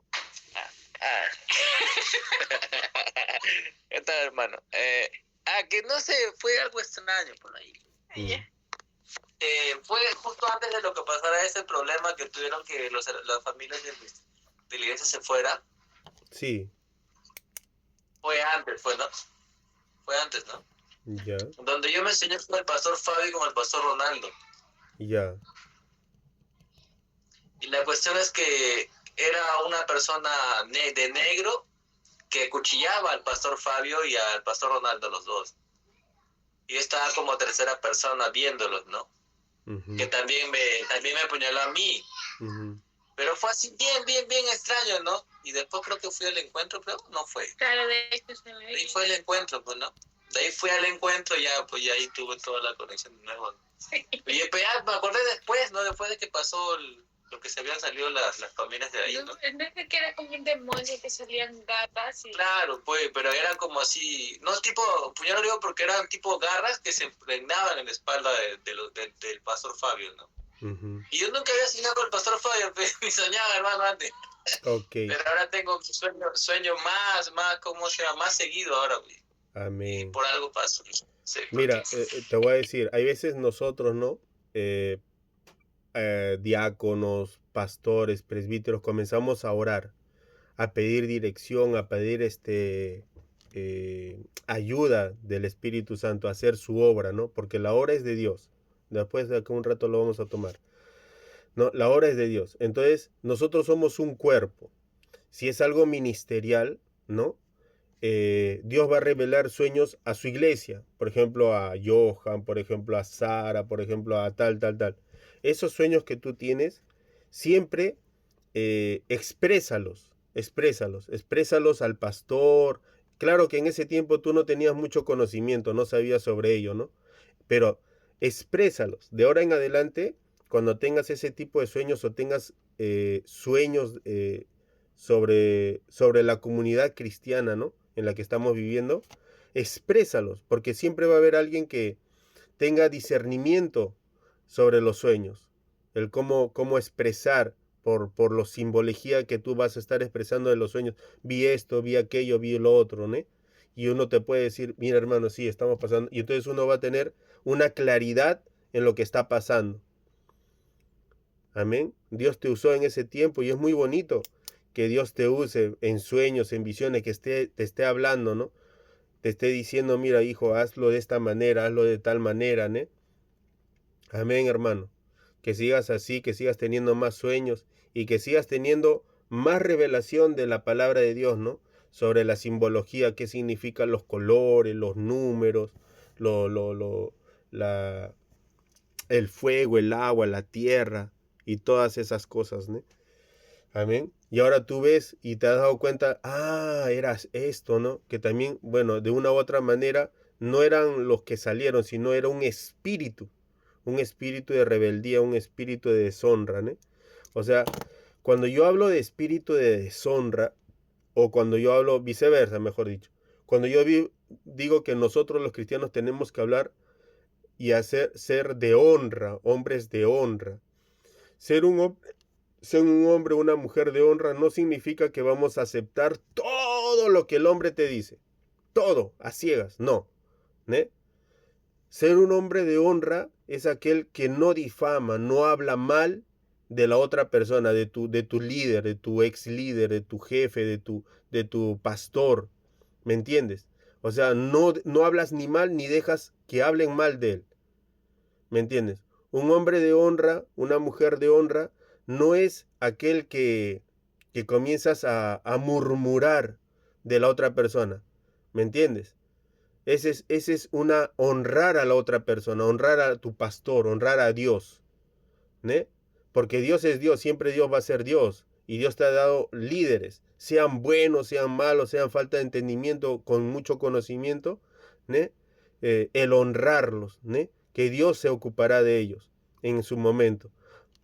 ¿Qué tal, hermano? Que no sé, fue algo extraño por ahí. Fue justo antes de lo que pasara ese problema que tuvieron que las familias de la iglesia se fueran. Sí. Fue antes, ¿no? Fue antes, ¿no? Ya. Donde yo me enseñé con el pastor Fabio y con el pastor Ronaldo. Ya. Y la cuestión es que era una persona de negro que cuchillaba al pastor Fabio y al pastor Ronaldo, los dos. Y yo estaba como tercera persona viéndolos, ¿no? Que también me apuñaló a mí. Pero fue así bien extraño, ¿no? Y después creo que fui al encuentro, pero no fue. Claro, de ahí fue el encuentro, pues, ¿no? De ahí fui al encuentro y ya, pues, ya ahí tuve toda la conexión de nuevo. Sí. Y pues ya me acordé después, ¿no? Después de que pasó lo que se habían salido las familias de ahí, ¿no? No es que era como un demonio que salían garras y... Claro, pues, pero eran como así, no tipo, pues yo no digo porque eran tipo garras que se impregnaban en la espalda del pastor Fabio, ¿no? Y yo nunca había soñado con el pastor Fabio, pues, ni soñaba, hermano, antes. Okay. Pero ahora tengo un sueño más, ¿cómo se llama? Más seguido ahora, güey. Amén. Y por algo pasó. Sí, mira, te voy a decir, hay veces nosotros, ¿no? Diáconos, pastores, presbíteros, comenzamos a orar, a pedir dirección, a pedir ayuda del Espíritu Santo a hacer su obra, ¿no? Porque la obra es de Dios. Después de acá un rato lo vamos a tomar. No, la obra es de Dios. Entonces, nosotros somos un cuerpo. Si es algo ministerial, ¿no? Dios va a revelar sueños a su iglesia. Por ejemplo, a Johan, por ejemplo, a Sara, por ejemplo, a tal. Esos sueños que tú tienes, siempre exprésalos al pastor. Claro que en ese tiempo tú no tenías mucho conocimiento, no sabías sobre ello, ¿no? Pero exprésalos. De ahora en adelante, cuando tengas ese tipo de sueños o tengas sueños sobre la comunidad cristiana, ¿no? En la que estamos viviendo, exprésalos, porque siempre va a haber alguien que tenga discernimiento sobre los sueños, el cómo expresar por la simbología que tú vas a estar expresando de los sueños. Vi esto, vi aquello, vi lo otro, ¿no? Y uno te puede decir, mira hermano, sí, estamos pasando. Y entonces uno va a tener una claridad en lo que está pasando. Amén. Dios te usó en ese tiempo y es muy bonito que Dios te use en sueños, en visiones, que te esté hablando, ¿no? Te esté diciendo, mira hijo, hazlo de esta manera, hazlo de tal manera, ¿no? Amén, hermano. Que sigas así, que sigas teniendo más sueños y que sigas teniendo más revelación de la palabra de Dios, ¿no? Sobre la simbología, qué significan los colores, los números, lo, lo, lo, la, el fuego, el agua, la tierra y todas esas cosas, ¿no? Amén. Y ahora tú ves y te has dado cuenta, eras esto, ¿no? Que también, bueno, de una u otra manera, no eran los que salieron, sino era un espíritu de rebeldía, un espíritu de deshonra, ¿no? O sea, cuando yo hablo de espíritu de deshonra, o cuando yo hablo viceversa, mejor dicho, cuando yo digo que nosotros los cristianos tenemos que hablar y ser de honra, hombres de honra, ser un hombre, una mujer de honra no significa que vamos a aceptar todo lo que el hombre te dice, todo, a ciegas, no, ¿no? Ser un hombre de honra es aquel que no difama, no habla mal de la otra persona, de tu líder, de tu ex líder, de tu jefe, de tu pastor, ¿me entiendes? O sea, no hablas ni mal ni dejas que hablen mal de él, ¿me entiendes? Un hombre de honra, una mujer de honra, no es aquel que comienzas a murmurar de la otra persona, ¿me entiendes? Ese es una honrar a la otra persona, honrar a tu pastor, honrar a Dios, ¿no? Porque Dios es Dios, siempre Dios va a ser Dios. Y Dios te ha dado líderes, sean buenos, sean malos, sean falta de entendimiento, con mucho conocimiento, ¿no? El honrarlos, ¿no? Que Dios se ocupará de ellos en su momento.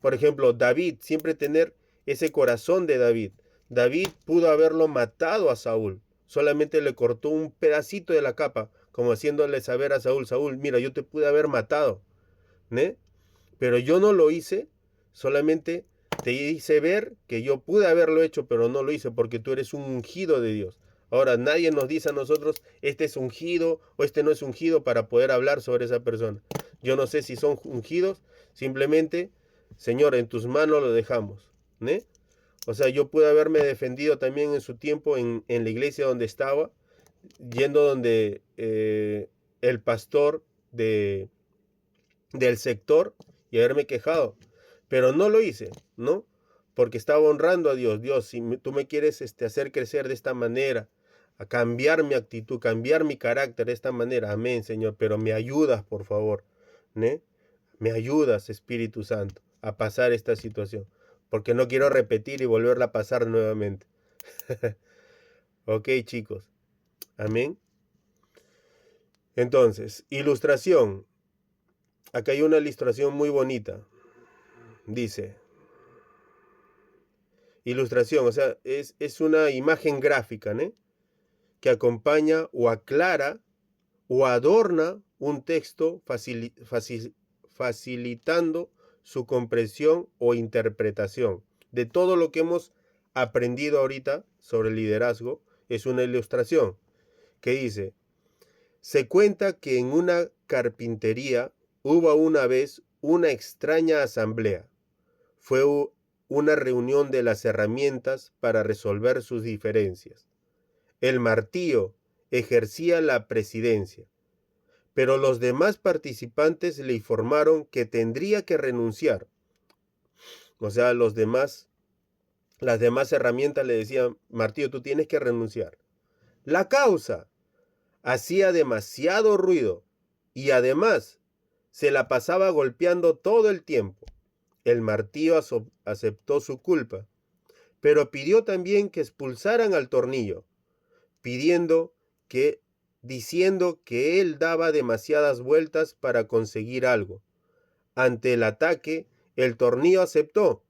Por ejemplo, David, siempre tener ese corazón de David. David pudo haberlo matado a Saúl, solamente le cortó un pedacito de la capa, como haciéndole saber a Saúl, Saúl, mira, yo te pude haber matado, ¿no? Pero yo no lo hice, solamente te hice ver que yo pude haberlo hecho, pero no lo hice porque tú eres un ungido de Dios. Ahora, nadie nos dice a nosotros, este es ungido o este no es ungido para poder hablar sobre esa persona. Yo no sé si son ungidos, simplemente, Señor, en tus manos lo dejamos, ¿no? O sea, yo pude haberme defendido también en su tiempo en la iglesia donde estaba, yendo donde el pastor del sector y haberme quejado, pero no lo hice, ¿no? Porque estaba honrando a Dios. Dios, si tú me quieres hacer crecer de esta manera, a cambiar mi actitud, cambiar mi carácter de esta manera, amén, Señor, pero me ayudas, por favor, ¿no? Me ayudas, Espíritu Santo, a pasar esta situación, porque no quiero repetir y volverla a pasar nuevamente. Ok, chicos, amén. Entonces, ilustración. Acá hay una ilustración muy bonita. Dice, ilustración, o sea, es una imagen gráfica, ¿no? Que acompaña o aclara o adorna un texto facilitando su comprensión o interpretación. De todo lo que hemos aprendido ahorita sobre el liderazgo, es una ilustración que dice, se cuenta que en una carpintería hubo una vez una extraña asamblea. Fue una reunión de las herramientas para resolver sus diferencias. El martillo ejercía la presidencia, pero los demás participantes le informaron que tendría que renunciar. O sea, las demás herramientas le decían, martillo, tú tienes que renunciar. La causa, hacía demasiado ruido y además se la pasaba golpeando todo el tiempo. El martillo aceptó su culpa, pero pidió también que expulsaran al tornillo, diciendo que él daba demasiadas vueltas para conseguir algo. Ante el ataque, el tornillo aceptó,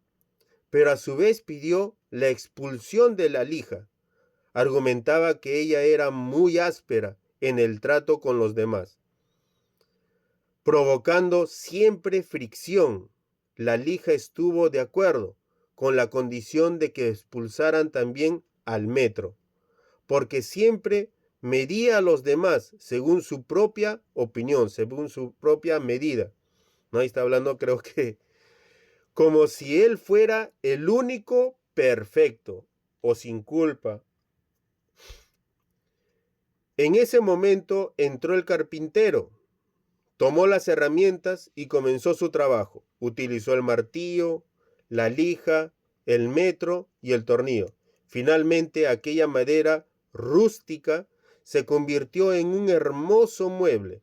pero a su vez pidió la expulsión de la lija. Argumentaba que ella era muy áspera en el trato con los demás, provocando siempre fricción. La lija estuvo de acuerdo, con la condición de que expulsaran también al metro, porque siempre medía a los demás según su propia opinión, según su propia medida. ¿No? Ahí está hablando, creo que, como si él fuera el único perfecto o sin culpa. En ese momento entró el carpintero, tomó las herramientas y comenzó su trabajo. Utilizó el martillo, la lija el metro y el tornillo. Finalmente, aquella madera rústica se convirtió en un hermoso mueble.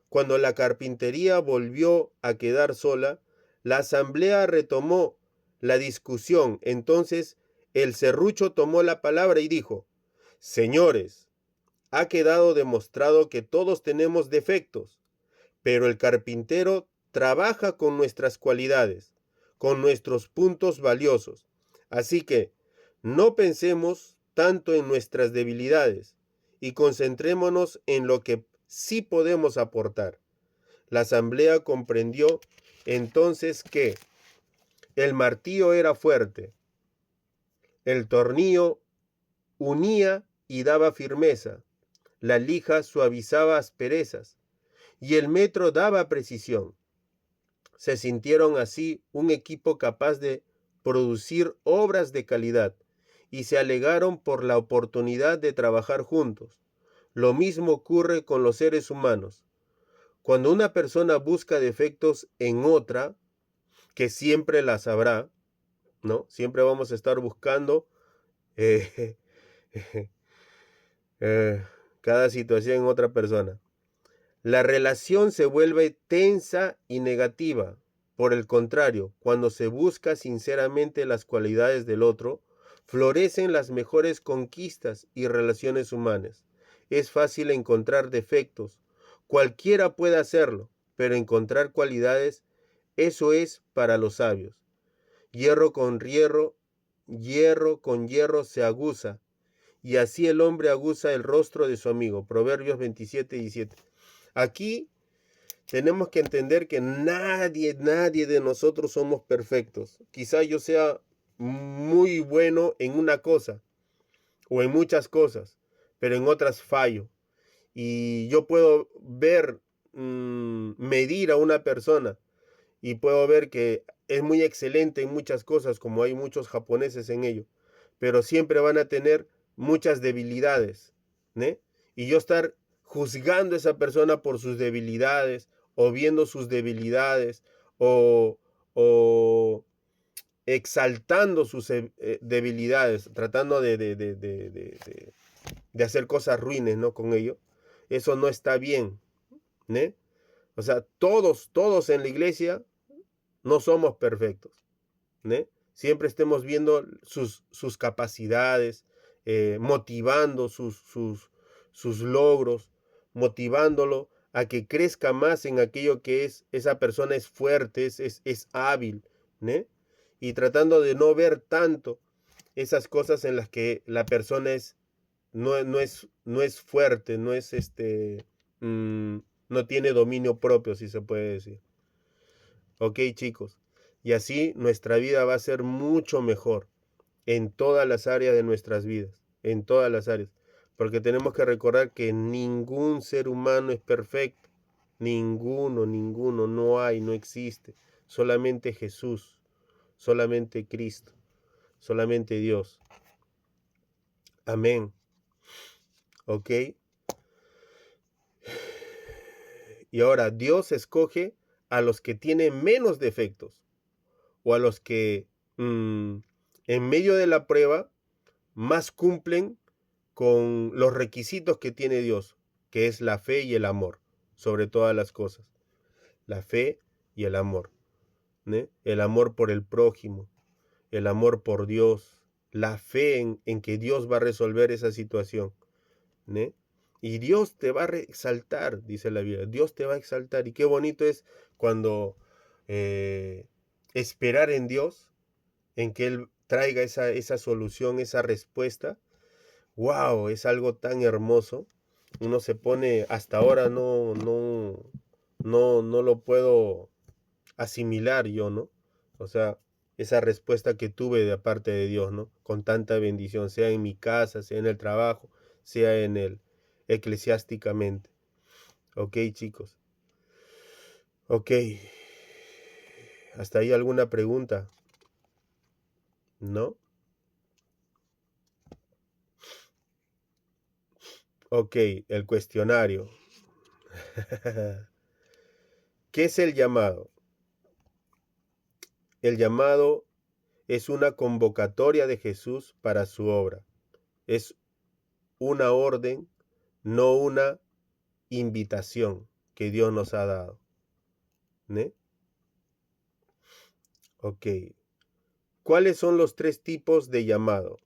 Cuando la carpintería volvió a quedar sola, la asamblea retomó la discusión. Entonces el serrucho tomó la palabra y dijo: Señores, ha quedado demostrado que todos tenemos defectos, pero el carpintero trabaja con nuestras cualidades, con nuestros puntos valiosos. Así que no pensemos tanto en nuestras debilidades y concentrémonos en lo que sí podemos aportar. La asamblea comprendió entonces que el martillo era fuerte, el tornillo unía y daba firmeza, la lija suavizaba asperezas y el metro daba precisión. Se sintieron así un equipo capaz de producir obras de calidad y se alegaron por la oportunidad de trabajar juntos. Lo mismo ocurre con los seres humanos. Cuando una persona busca defectos en otra, que siempre las habrá, ¿no? Siempre vamos a estar buscando eh, cada situación en otra persona. La relación se vuelve tensa y negativa. Por el contrario, cuando se busca sinceramente las cualidades del otro, florecen las mejores conquistas y relaciones humanas. Es fácil encontrar defectos. Cualquiera puede hacerlo, pero encontrar cualidades, eso es para los sabios. Hierro con hierro se aguza, y así el hombre aguza el rostro de su amigo. Proverbios 27:17. Aquí tenemos que entender que nadie de nosotros somos perfectos. Quizá yo sea muy bueno en una cosa o en muchas cosas, pero en otras fallo. Y yo puedo ver, medir a una persona y puedo ver que es muy excelente en muchas cosas, como hay muchos japoneses en ello, pero siempre van a tener muchas debilidades, ¿no? Y yo estar juzgando a esa persona por sus debilidades, o viendo sus debilidades, o exaltando sus debilidades, tratando de hacer cosas ruines, ¿no? Con ello, eso no está bien, ¿no? O sea, todos en la iglesia no somos perfectos, ¿no? Siempre estemos viendo sus capacidades, motivando sus logros, motivándolo a que crezca más en aquello que esa persona es fuerte, es hábil, ¿no? Y tratando de no ver tanto esas cosas en las que la persona no es fuerte, no tiene dominio propio, si se puede decir. Ok, chicos. Y así nuestra vida va a ser mucho mejor en todas las áreas de nuestras vidas, en todas las áreas. Porque tenemos que recordar que ningún ser humano es perfecto. Ninguno, no hay, no existe. Solamente Jesús, solamente Cristo, solamente Dios. Amén. ¿Ok? Y ahora Dios escoge a los que tienen menos defectos o a los que en medio de la prueba más cumplen con los requisitos que tiene Dios, que es la fe y el amor, sobre todas las cosas. La fe y el amor, ¿no? El amor por el prójimo, el amor por Dios, la fe en que Dios va a resolver esa situación, ¿no? Y Dios te va a exaltar, dice la Biblia. Dios te va a exaltar. Y qué bonito es cuando esperar en Dios, en que Él traiga esa solución, esa respuesta. ¡Wow! Es algo tan hermoso. Uno se pone, hasta ahora no lo puedo asimilar yo, ¿no? O sea, esa respuesta que tuve de parte de Dios, ¿no? Con tanta bendición, sea en mi casa, sea en el trabajo, sea en el eclesiásticamente. Ok, chicos. Ok. ¿Hasta ahí alguna pregunta? ¿No? Ok, el cuestionario. ¿Qué es el llamado? El llamado es una convocatoria de Jesús para su obra. Es una orden, no una invitación que Dios nos ha dado. ¿Ne? Ok. ¿Cuáles son los 3 tipos de llamado?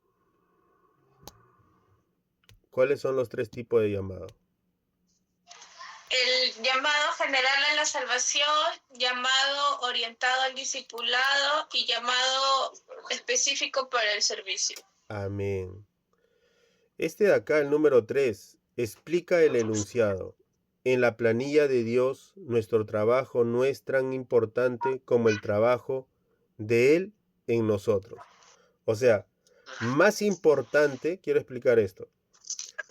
¿Cuáles son los 3 tipos de llamado? El llamado general a la salvación, llamado orientado al discipulado y llamado específico para el servicio. Amén. Este de acá, el número 3, explica el enunciado. En la planilla de Dios, nuestro trabajo no es tan importante como el trabajo de Él en nosotros. O sea, más importante, quiero explicar esto,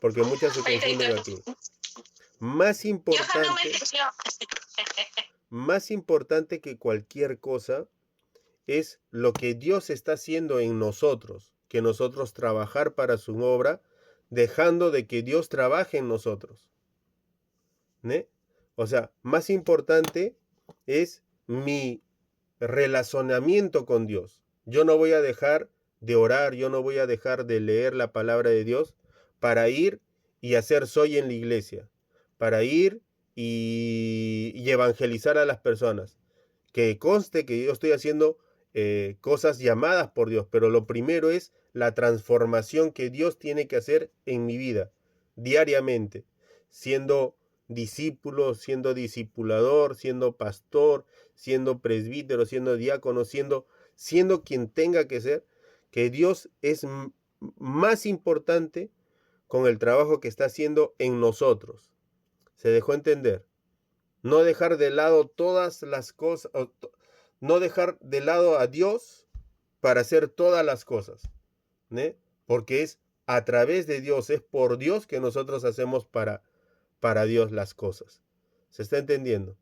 porque muchas se confunden aquí. Más importante que cualquier cosa es lo que Dios está haciendo en nosotros, que nosotros trabajar para su obra, dejando de que Dios trabaje en nosotros. ¿Ne? O sea, más importante es mi relacionamiento con Dios. Yo no voy a dejar de orar, yo no voy a dejar de leer la palabra de Dios para ir y hacer soy en la iglesia, para ir y evangelizar a las personas. Que conste que yo estoy haciendo cosas llamadas por Dios, pero lo primero es la transformación que Dios tiene que hacer en mi vida diariamente, siendo discípulo, siendo discipulador, siendo pastor, siendo presbítero, siendo diácono, siendo quien tenga que ser, que Dios es más importante con el trabajo que está haciendo en nosotros. ¿Se dejó entender? No dejar de lado todas las cosas, no dejar de lado a Dios para hacer todas las cosas, ¿né? Porque es a través de Dios, es por Dios que nosotros hacemos para Dios las cosas. ¿Se está entendiendo?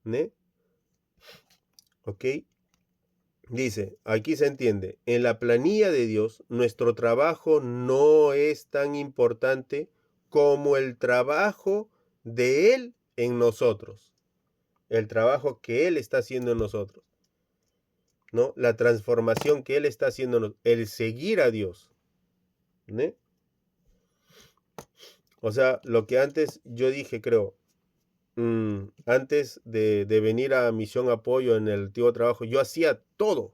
¿Ne? ¿Ok? Dice, aquí se entiende, en la planilla de Dios, nuestro trabajo no es tan importante como el trabajo de Él en nosotros. El trabajo que Él está haciendo en nosotros, ¿no? La transformación que Él está haciendo en nosotros, el seguir a Dios, ¿no? O sea, lo que antes yo dije, creo, antes de venir a Misión Apoyo en el antiguo trabajo, yo hacía todo,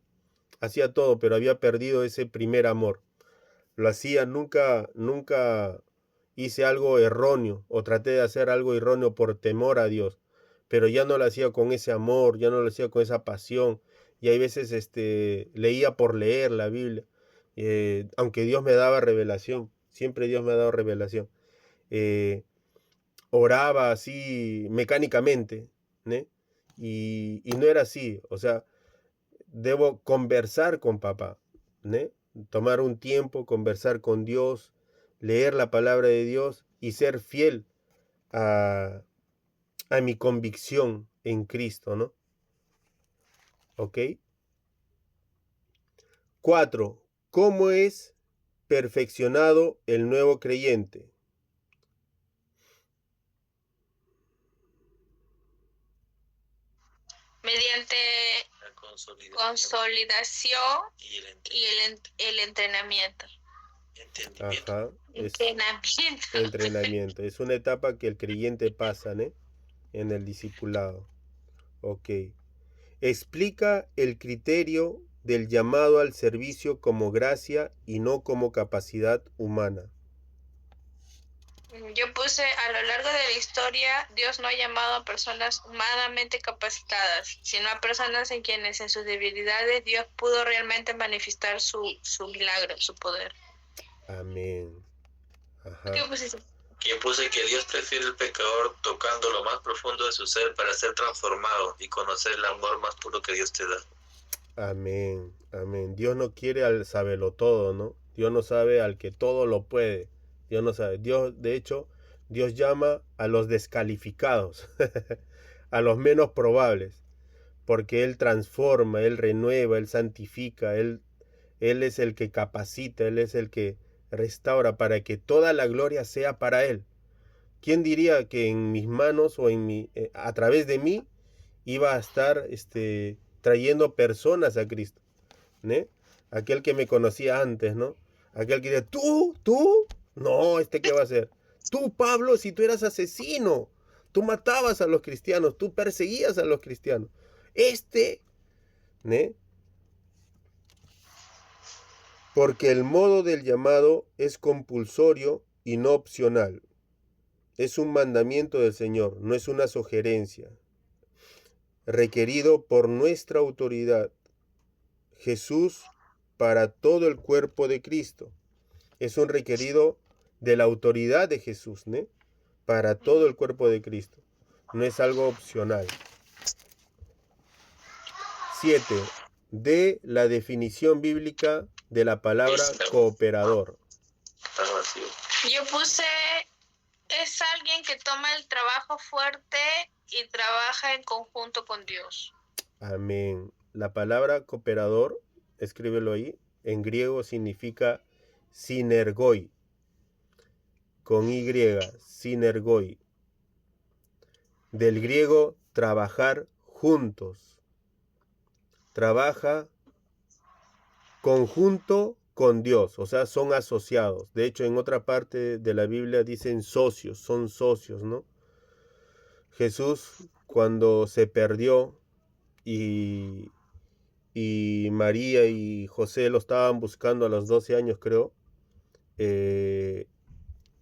pero había perdido ese primer amor. Lo hacía, nunca hice algo erróneo o traté de hacer algo erróneo por temor a Dios, pero ya no lo hacía con ese amor, ya no lo hacía con esa pasión, y hay veces leía por leer la Biblia, aunque Dios me daba revelación, siempre Dios me ha dado revelación, oraba así mecánicamente, ¿né? Y no era así, o sea, debo conversar con papá, ¿né? Tomar un tiempo, conversar con Dios, leer la palabra de Dios y ser fiel a mi convicción en Cristo, ¿no? ¿Ok? 4. ¿Cómo es perfeccionado el nuevo creyente? Mediante la consolidación y el entrenamiento. Ajá, Entrenamiento. Entrenamiento. Es una etapa que el creyente pasa, ¿no? En el discipulado. Ok. Explica el criterio del llamado al servicio como gracia y no como capacidad humana. Yo puse, a lo largo de la historia, Dios no ha llamado a personas humanamente capacitadas, sino a personas en quienes en sus debilidades Dios pudo realmente manifestar su milagro, su poder. Amén. Ajá. ¿Qué pusiste? Yo puse que Dios prefiere al pecador tocando lo más profundo de su ser para ser transformado y conocer el amor más puro que Dios te da. Amén, amén. Dios no quiere al sabelotodo, ¿no? Dios no sabe al que todo lo puede. Dios no sabe. Dios, de hecho, Dios llama a los descalificados, a los menos probables, porque Él transforma, Él renueva, Él santifica, Él es el que capacita, Él es el que restaura para que toda la gloria sea para Él. ¿Quién diría que en mis manos o a través de mí iba a estar trayendo personas a Cristo? ¿no? Aquel que me conocía antes, ¿no? Aquel que decía, ¿tú? No, ¿qué va a hacer? Tú, Pablo, si tú eras asesino, tú matabas a los cristianos, tú perseguías a los cristianos. ¿No? Porque el modo del llamado es compulsorio y no opcional. Es un mandamiento del Señor, no es una sugerencia. Requerido por nuestra autoridad. Jesús para todo el cuerpo de Cristo. Es un requerido de la autoridad de Jesús, ¿no? Para todo el cuerpo de Cristo. No es algo opcional. 7. De la definición bíblica de la palabra cooperador. Yo puse, es alguien que toma el trabajo fuerte y trabaja en conjunto con Dios. Amén. La palabra cooperador, escríbelo ahí, en griego significa sinergoi, con Y, sinergoi. Del griego, trabajar juntos. Trabaja conjunto con Dios, o sea, son asociados. De hecho, en otra parte de la Biblia dicen socios, son socios, ¿no? Jesús, cuando se perdió y María y José lo estaban buscando a los 12 años, creo,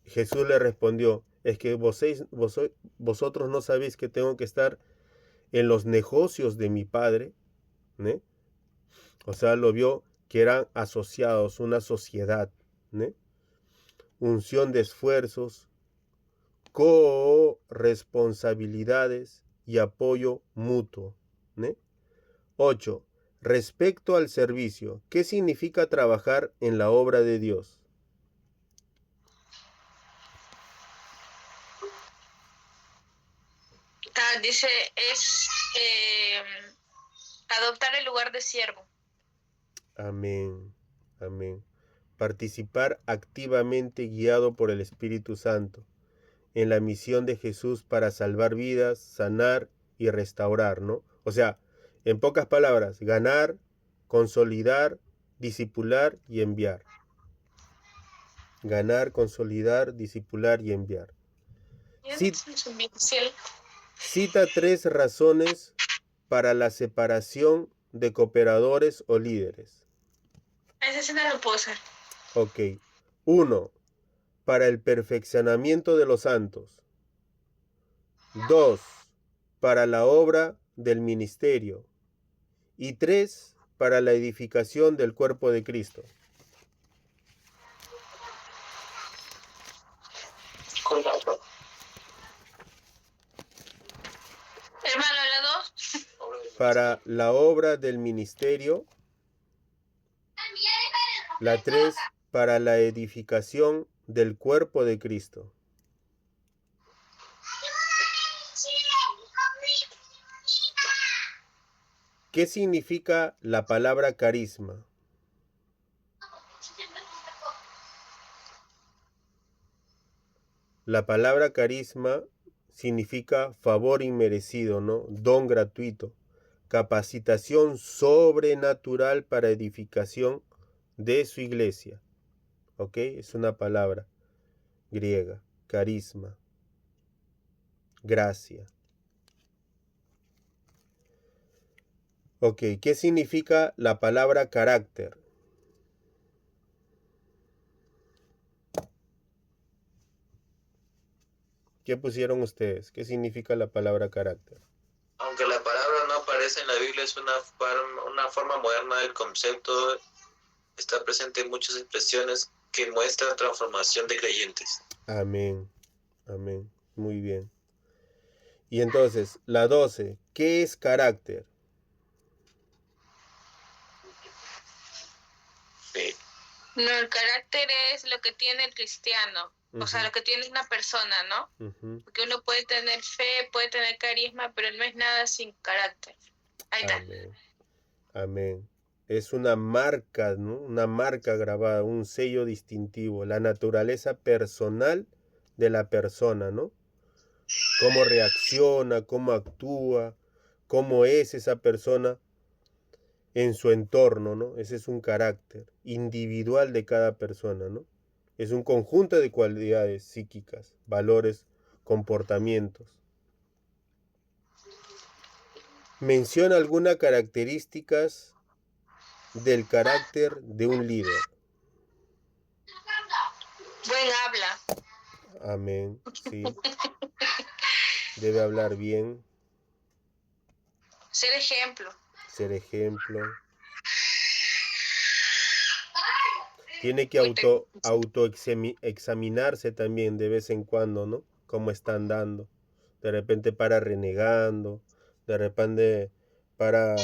Jesús le respondió, es que vosotros no sabéis que tengo que estar en los negocios de mi Padre, ¿no? O sea, lo vio que eran asociados, una sociedad, ¿no? Unción de esfuerzos, corresponsabilidades y apoyo mutuo, ¿no? 8. Respecto al servicio, ¿qué significa trabajar en la obra de Dios? Dice, es adoptar el lugar de siervo. Amén, amén. Participar activamente guiado por el Espíritu Santo en la misión de Jesús para salvar vidas, sanar y restaurar, ¿no? O sea, en pocas palabras, ganar, consolidar, discipular y enviar. Ganar, consolidar, discipular y enviar. Cita 3 razones para la separación de cooperadores o líderes. Esa sí no lo puse. Ok. 1. Para el perfeccionamiento de los santos. 2. Para la obra del ministerio. Y 3. Para la edificación del cuerpo de Cristo. Hermano, la 2. Para la obra del ministerio. La 3. Para la edificación del cuerpo de Cristo. ¿Qué significa la palabra carisma? La palabra carisma significa favor inmerecido, ¿no? Don gratuito, capacitación sobrenatural para edificación de su iglesia. ¿Ok? Es una palabra griega, carisma, gracia. Ok, ¿qué significa la palabra carácter? ¿Qué pusieron ustedes? ¿Qué significa la palabra carácter? Aunque la palabra no aparece en la Biblia, es una forma moderna del concepto. Está presente en muchas expresiones que muestran transformación de creyentes. Amén, amén, muy bien. Y entonces, la 12, ¿qué es carácter? Sí. No, el carácter es lo que tiene el cristiano. O sea, lo que tiene una persona, ¿no? Porque uno puede tener fe, puede tener carisma, pero no es nada sin carácter. Ahí está. Amén. Amén. Es una marca, ¿no? Una marca grabada, un sello distintivo, la naturaleza personal de la persona, ¿no? Cómo reacciona, cómo actúa, cómo es esa persona. en su entorno, ¿no? Ese es un carácter individual de cada persona, ¿no? Es un conjunto de cualidades psíquicas, valores, comportamientos. Menciona algunas características del carácter de un líder. Buen habla. Amén, sí. Debe hablar bien. Ser ejemplo. Ser ejemplo. Tiene que Muy examinarse también de vez en cuando, ¿no? Cómo está andando. De repente para renegando, de repente para,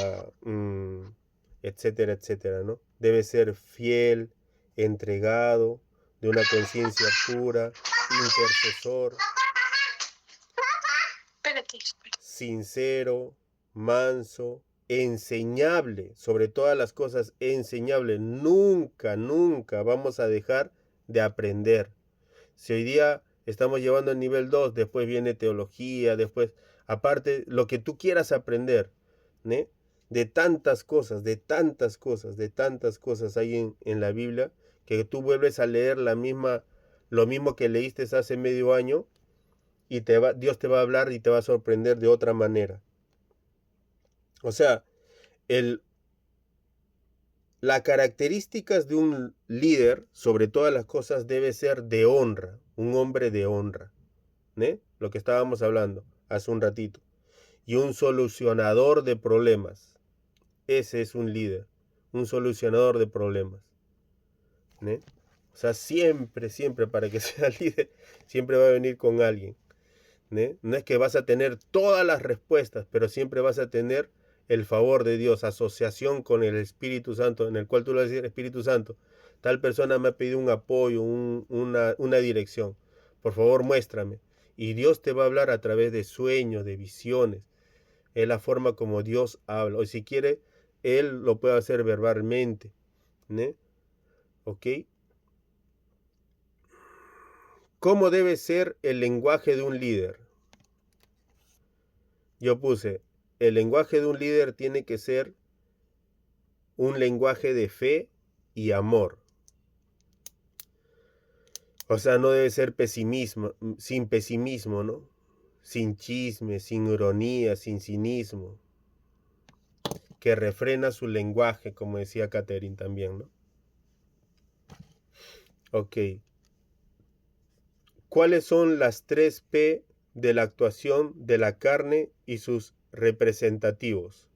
etcétera, etcétera, ¿no? Debe ser fiel, entregado, de una conciencia pura, intercesor, Espérate. sincero, manso, enseñable, sobre todas las cosas enseñable. Nunca, nunca vamos a dejar de aprender. Si hoy día estamos llevando el nivel 2, después viene teología, después, aparte, lo que tú quieras aprender, ¿né? De tantas cosas, de tantas cosas, de tantas cosas hay en la Biblia, que tú vuelves a leer lo mismo que leíste hace medio año, y Dios te va a hablar y te va a sorprender de otra manera. O sea, las características de un líder, sobre todas las cosas, debe ser de honra, un hombre de honra, ¿né? Lo que estábamos hablando hace un ratito. Y un solucionador de problemas. Ese es un líder, un solucionador de problemas, ¿né? O sea, siempre, siempre para que sea líder, siempre va a venir con alguien, ¿né? No es que vas a tener todas las respuestas, pero siempre vas a tener el favor de Dios, asociación con el Espíritu Santo, en el cual tú le vas a decir, Espíritu Santo, tal persona me ha pedido un apoyo, una dirección. Por favor, muéstrame. Y Dios te va a hablar a través de sueños, de visiones. Es la forma como Dios habla. O si quiere, Él lo puede hacer verbalmente, ¿no? ¿Ok? ¿Cómo debe ser el lenguaje de un líder? Yo puse, el lenguaje de un líder tiene que ser un lenguaje de fe y amor. O sea, no debe ser pesimismo, ¿no? Sin chisme, sin ironía, sin cinismo. Que refrena su lenguaje, como decía Catherine también, ¿no? Ok. ¿Cuáles son las 3P de la actuación de la carne y sus representativos?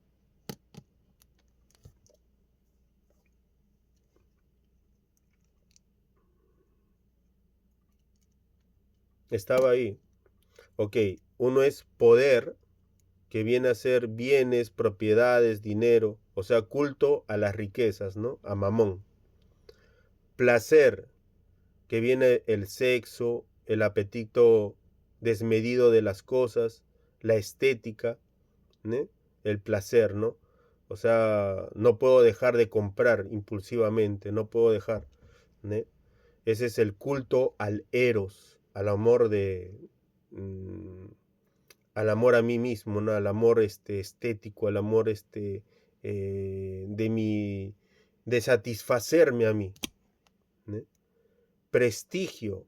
Estaba ahí. Ok, uno es poder, que viene a ser bienes, propiedades, dinero, o sea, culto a las riquezas, ¿no? A Mamón. Placer, que viene el sexo, el apetito desmedido de las cosas, la estética, ¿no? El placer, ¿no? O sea, no puedo dejar de comprar impulsivamente, no puedo dejar, ¿no? Ese es el culto al eros, al amor al amor a mí mismo, ¿no? Al amor estético, al amor de satisfacerme a mí, ¿no? Prestigio,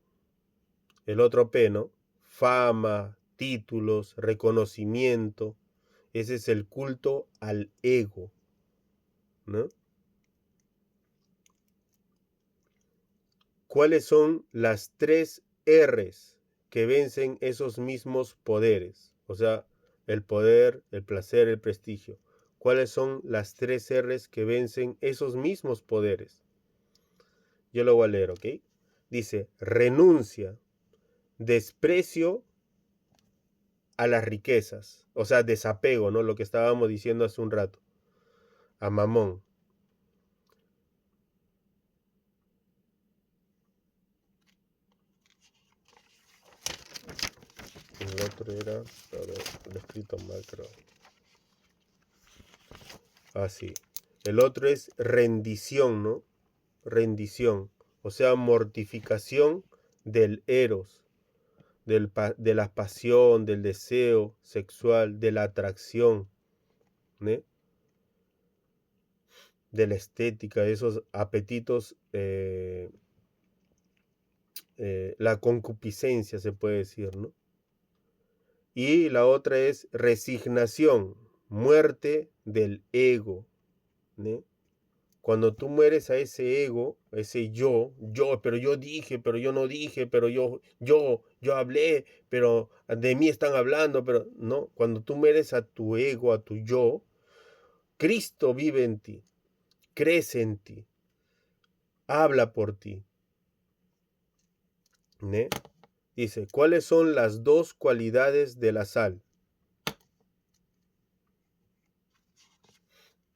el otro P, ¿no? Fama, títulos, reconocimiento. Ese es el culto al ego, ¿no? ¿Cuáles son las 3 R's que vencen esos mismos poderes? O sea, el poder, el placer, el prestigio. ¿Cuáles son las 3 R's que vencen esos mismos poderes? Yo lo voy a leer, ¿ok? Dice, renuncia, desprecio a las riquezas. O sea, desapego, ¿no? Lo que estábamos diciendo hace un rato. A Mamón. El otro era, lo he escrito mal, creo. Así. El otro es rendición, ¿no? Rendición. O sea, mortificación del eros, de la pasión, del deseo sexual, de la atracción, ¿no? de la estética, de esos apetitos, la concupiscencia se puede decir, ¿no? Y la otra es resignación, muerte del ego, ¿no? Cuando tú mueres a ese ego, ese pero yo dije, pero yo no dije, pero yo hablé, pero de mí están hablando, pero no, cuando tú mueres a tu ego, a tu yo, Cristo vive en ti, crece en ti, habla por ti, ¿no? Dice, ¿cuáles son las dos cualidades de la sal?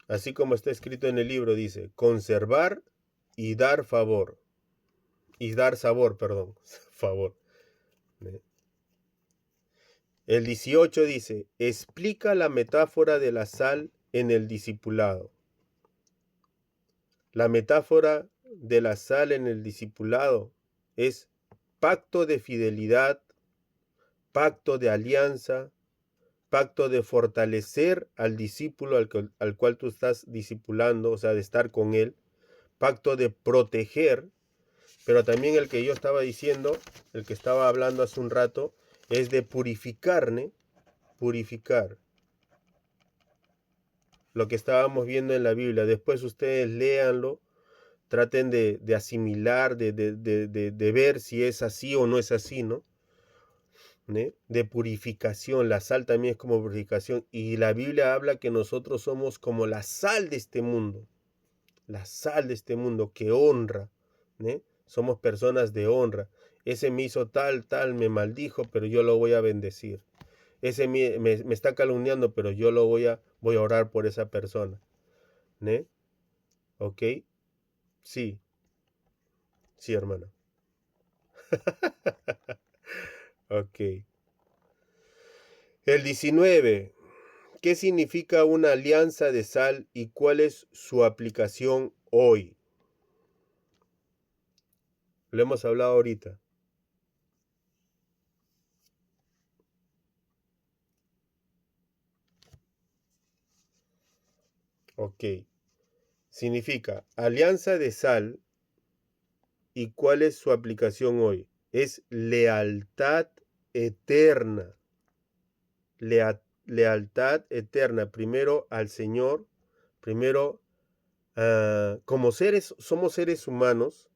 Así como está escrito en el libro, dice, conservar y dar favor. Y dar sabor, perdón, favor. El 18 dice, explica la metáfora de la sal en el discipulado. La metáfora de la sal en el discipulado es pacto de fidelidad, pacto de alianza, pacto de fortalecer al discípulo al cual tú estás discipulando, o sea, de estar con él, pacto de proteger, pero también el que yo estaba diciendo, el que estaba hablando hace un rato, es de purificar lo que estábamos viendo en la Biblia. Después ustedes léanlo, traten de asimilar, de ver si es así o no es así, ¿no? De purificación, la sal también es como purificación, y la Biblia habla que nosotros somos como la sal de este mundo, que honra, ¿no? Somos personas de honra. Ese me hizo tal, me maldijo, pero yo lo voy a bendecir. Ese me está calumniando, pero yo lo voy a orar por esa persona, ¿no? ¿Ok? Sí, hermano. Ok. El 19. ¿Qué significa una alianza de sal y cuál es su aplicación hoy? Lo hemos hablado ahorita. Ok. Significa alianza de sal y cuál es su aplicación hoy. Es lealtad eterna. Lealtad eterna. Primero al Señor. Primero, como somos seres humanos,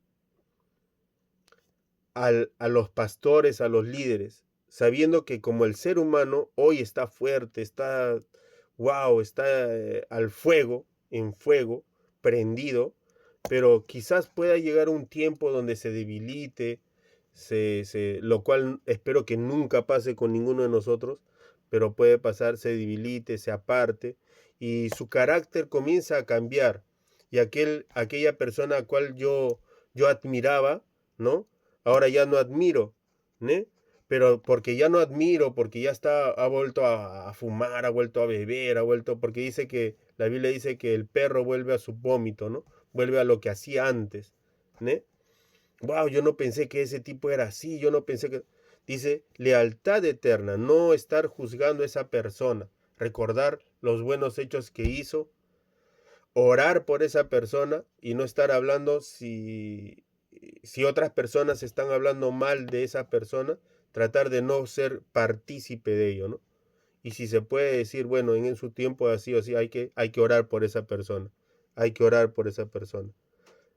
a los pastores, a los líderes, sabiendo que como el ser humano hoy está fuerte, está al fuego, en fuego, prendido, pero quizás pueda llegar un tiempo donde se debilite, lo cual espero que nunca pase con ninguno de nosotros, pero puede pasar, se debilite, se aparte, y su carácter comienza a cambiar, y aquella persona a cual yo admiraba, ¿no? Ahora ya no admiro, ¿no? Pero porque ya no admiro, porque ya ha vuelto a fumar, ha vuelto a beber, porque dice que, la Biblia dice que el perro vuelve a su vómito, ¿no? Vuelve a lo que hacía antes, ¿no? Wow, yo no pensé que ese tipo era así, yo no pensé que... Dice, lealtad eterna, no estar juzgando a esa persona, recordar los buenos hechos que hizo, orar por esa persona y no estar hablando si otras personas están hablando mal de esa persona, tratar de no ser partícipe de ello, ¿no? Y si se puede decir, bueno, en su tiempo así o así, hay que orar por esa persona, hay que orar por esa persona,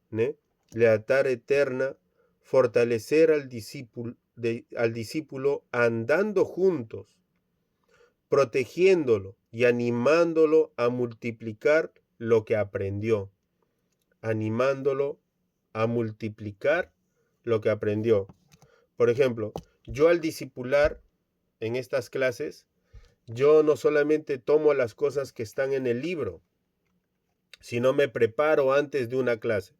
¿no? Lealtad eterna, fortalecer al discípulo andando juntos, protegiéndolo y animándolo a multiplicar lo que aprendió, animándolo a multiplicar lo que aprendió. Por ejemplo, yo al discipular en estas clases, yo no solamente tomo las cosas que están en el libro, sino me preparo antes de una clase,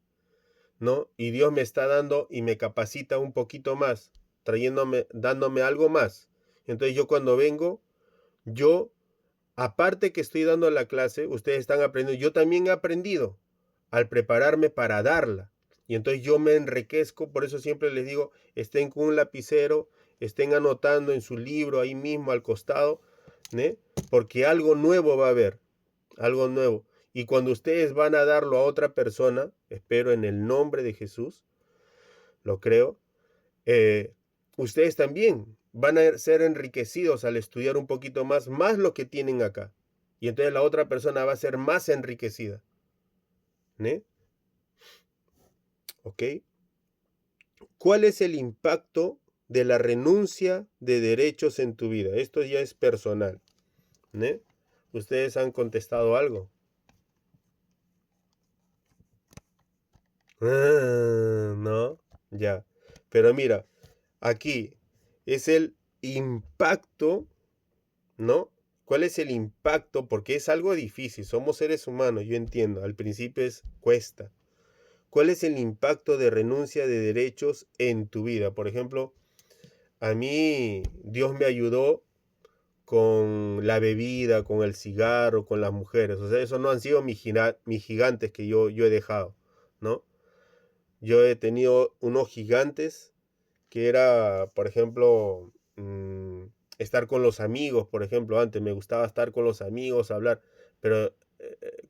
¿no? Y Dios me está dando y me capacita un poquito más, dándome algo más. Entonces yo cuando vengo, aparte que estoy dando la clase, ustedes están aprendiendo, yo también he aprendido al prepararme para darla. Y entonces yo me enriquezco, por eso siempre les digo, estén con un lapicero, estén anotando en su libro ahí mismo al costado, ¿né? Porque algo nuevo va a haber, algo nuevo. Y cuando ustedes van a darlo a otra persona, espero en el nombre de Jesús, lo creo, ustedes también van a ser enriquecidos al estudiar un poquito más lo que tienen acá. Y entonces la otra persona va a ser más enriquecida. ¿Ne? ¿Ok? ¿Cuál es el impacto de la renuncia de derechos en tu vida? Esto ya es personal. ¿Ne? ¿Ustedes han contestado algo? No, ya. Pero mira, aquí es el impacto, ¿no? ¿Cuál es el impacto? Porque es algo difícil, somos seres humanos, yo entiendo, al principio cuesta. ¿Cuál es el impacto de renuncia de derechos en tu vida? Por ejemplo, a mí Dios me ayudó con la bebida, con el cigarro, con las mujeres. O sea, esos no han sido mis gigantes que yo he dejado, ¿no? Yo he tenido unos gigantes que era, por ejemplo, estar con los amigos, por ejemplo, antes me gustaba estar con los amigos, hablar, pero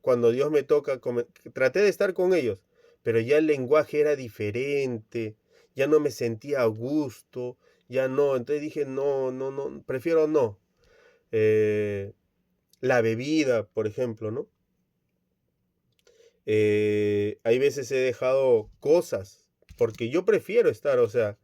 cuando Dios me toca, traté de estar con ellos, pero ya el lenguaje era diferente, ya no me sentía a gusto, ya no, entonces dije, no, prefiero no. La bebida, por ejemplo, ¿no? Hay veces he dejado cosas, porque yo prefiero estar, o sea,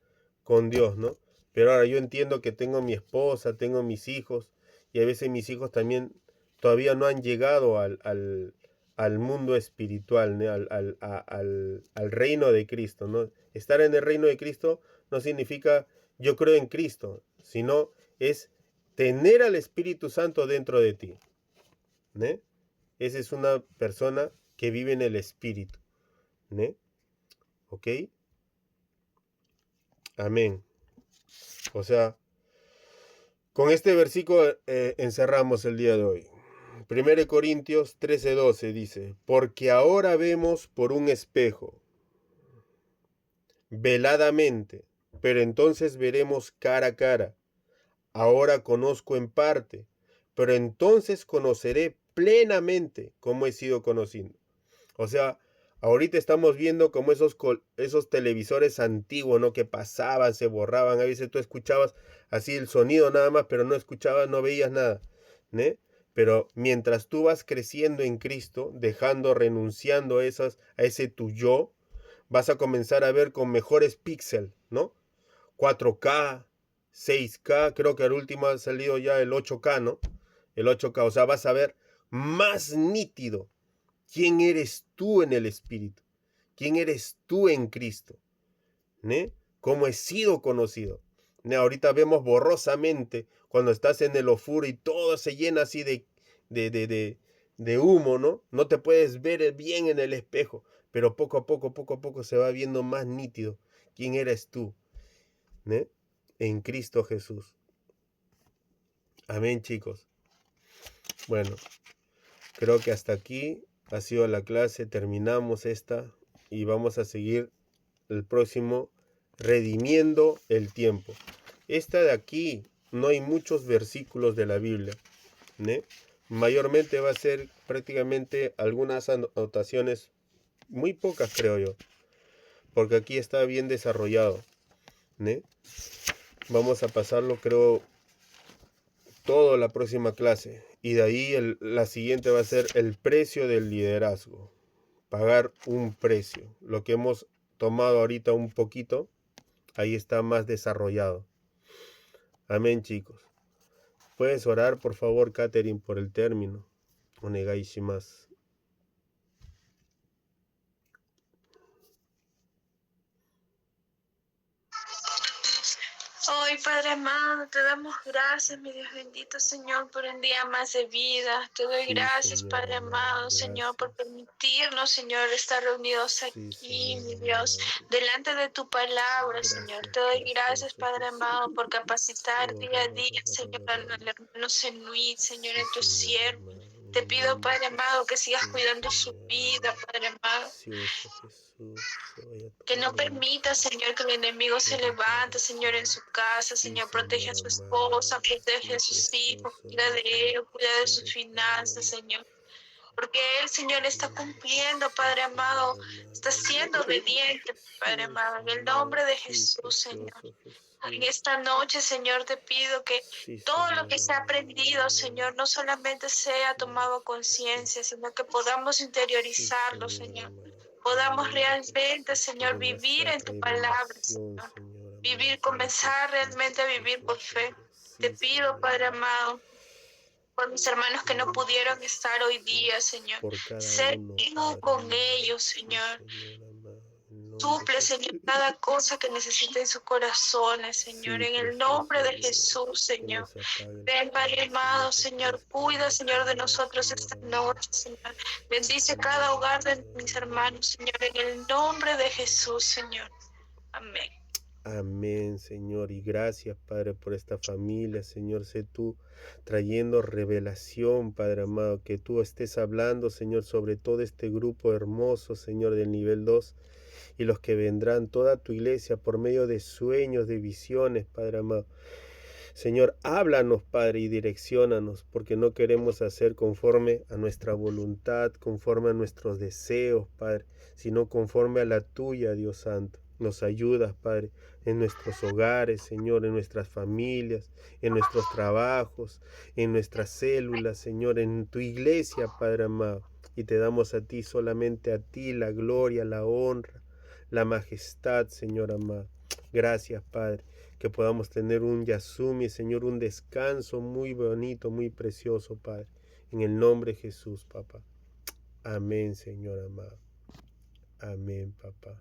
con Dios, ¿no? Pero ahora yo entiendo que tengo mi esposa, tengo mis hijos, y a veces mis hijos también todavía no han llegado al mundo espiritual, ¿no? Al reino de Cristo, ¿no? Estar en el reino de Cristo no significa yo creo en Cristo, sino es tener al Espíritu Santo dentro de ti, ¿no? Esa es una persona que vive en el Espíritu, ¿no? ¿Ok? Amén. O sea, con este versículo encerramos el día de hoy. 1 Corintios 13:12 dice, porque ahora vemos por un espejo, veladamente, pero entonces veremos cara a cara. Ahora conozco en parte, pero entonces conoceré plenamente como he sido conocido. O sea, ahorita estamos viendo como esos televisores antiguos, ¿no? Que pasaban, se borraban. A veces tú escuchabas así el sonido nada más, pero no escuchabas, no veías nada, ¿no? Pero mientras tú vas creciendo en Cristo, renunciando a ese tu yo, vas a comenzar a ver con mejores píxeles, ¿no? 4K, 6K, creo que al último ha salido ya el 8K, ¿no? El 8K, o sea, vas a ver más nítido quién eres tú en el Espíritu, quién eres tú en Cristo, ¿no? Cómo he sido conocido. ¿No? Ahorita vemos borrosamente cuando estás en el ofuro y todo se llena así de humo, ¿no? No te puedes ver bien en el espejo, pero poco a poco se va viendo más nítido quién eres tú, ¿no? En Cristo Jesús. Amén, chicos. Bueno, creo que hasta aquí ha sido la clase. Terminamos esta y vamos a seguir el próximo, redimiendo el tiempo. Esta de aquí no hay muchos versículos de la Biblia, ¿no? Mayormente va a ser prácticamente algunas anotaciones, muy pocas creo yo, porque aquí está bien desarrollado, ¿no? Vamos a pasarlo, creo, toda la próxima clase. Y de ahí la siguiente va a ser el precio del liderazgo. Pagar un precio. Lo que hemos tomado ahorita un poquito, ahí está más desarrollado. Amén, chicos. Puedes orar, por favor, Catherine, por el término. Onegai shimasu. Hoy, Padre amado, te damos gracias, mi Dios bendito, Señor, por un día más de vida. Te doy gracias, Señor, Padre amado, gracias. Señor, por permitirnos, Señor, estar reunidos aquí, Señor, mi Dios, delante de tu palabra, Señor. Te doy gracias, Padre amado, por capacitar día a día, Señor, al hermano Zenuit, Señor, en tu siervo. Te pido, Padre amado, que sigas cuidando su vida, Padre amado. Que no permita, Señor, que el enemigo se levante, Señor, en su casa. Señor, protege a su esposa, protege a sus hijos, cuida de ellos, cuida de sus finanzas, Señor. porque Él, Señor, está cumpliendo, Padre amado, está siendo obediente, Padre amado, en el nombre de Jesús, Señor. En esta noche, Señor, te pido que todo lo que se ha aprendido, Señor, no solamente sea tomado conciencia, sino que podamos interiorizarlo, Señor. Podamos realmente, Señor, vivir en tu palabra, Señor. Vivir, comenzar realmente a vivir por fe. Te pido, Padre amado, por mis hermanos que no pudieron estar hoy día, Señor. Sé tú con ellos, Señor. Suple, Señor, cada cosa que necesite en sus corazones, Señor, en el nombre de Jesús, Señor. Ven, Padre amado, Señor, cuida, Señor, de nosotros esta noche, Señor. Bendice cada hogar de mis hermanos, Señor, en el nombre de Jesús, Señor. Amén. Amén, Señor, y gracias, Padre, por esta familia, Señor, sé tú trayendo revelación, Padre amado, que tú estés hablando, Señor, sobre todo este grupo hermoso, Señor, del nivel 2, y los que vendrán, toda tu iglesia, por medio de sueños, de visiones, Padre amado. Señor, háblanos, Padre, y direcciónanos, porque no queremos hacer conforme a nuestra voluntad, conforme a nuestros deseos, Padre, sino conforme a la tuya, Dios Santo. Nos ayudas, Padre, en nuestros hogares, Señor, en nuestras familias, en nuestros trabajos, en nuestras células, Señor, en tu iglesia, Padre amado. Y te damos a ti, solamente a ti, la gloria, la honra, la majestad, Señor amado. Gracias, Padre, que podamos tener un Yasumi, Señor, un descanso muy bonito, muy precioso, Padre. En el nombre de Jesús, papá. Amén, Señor amado. Amén, papá.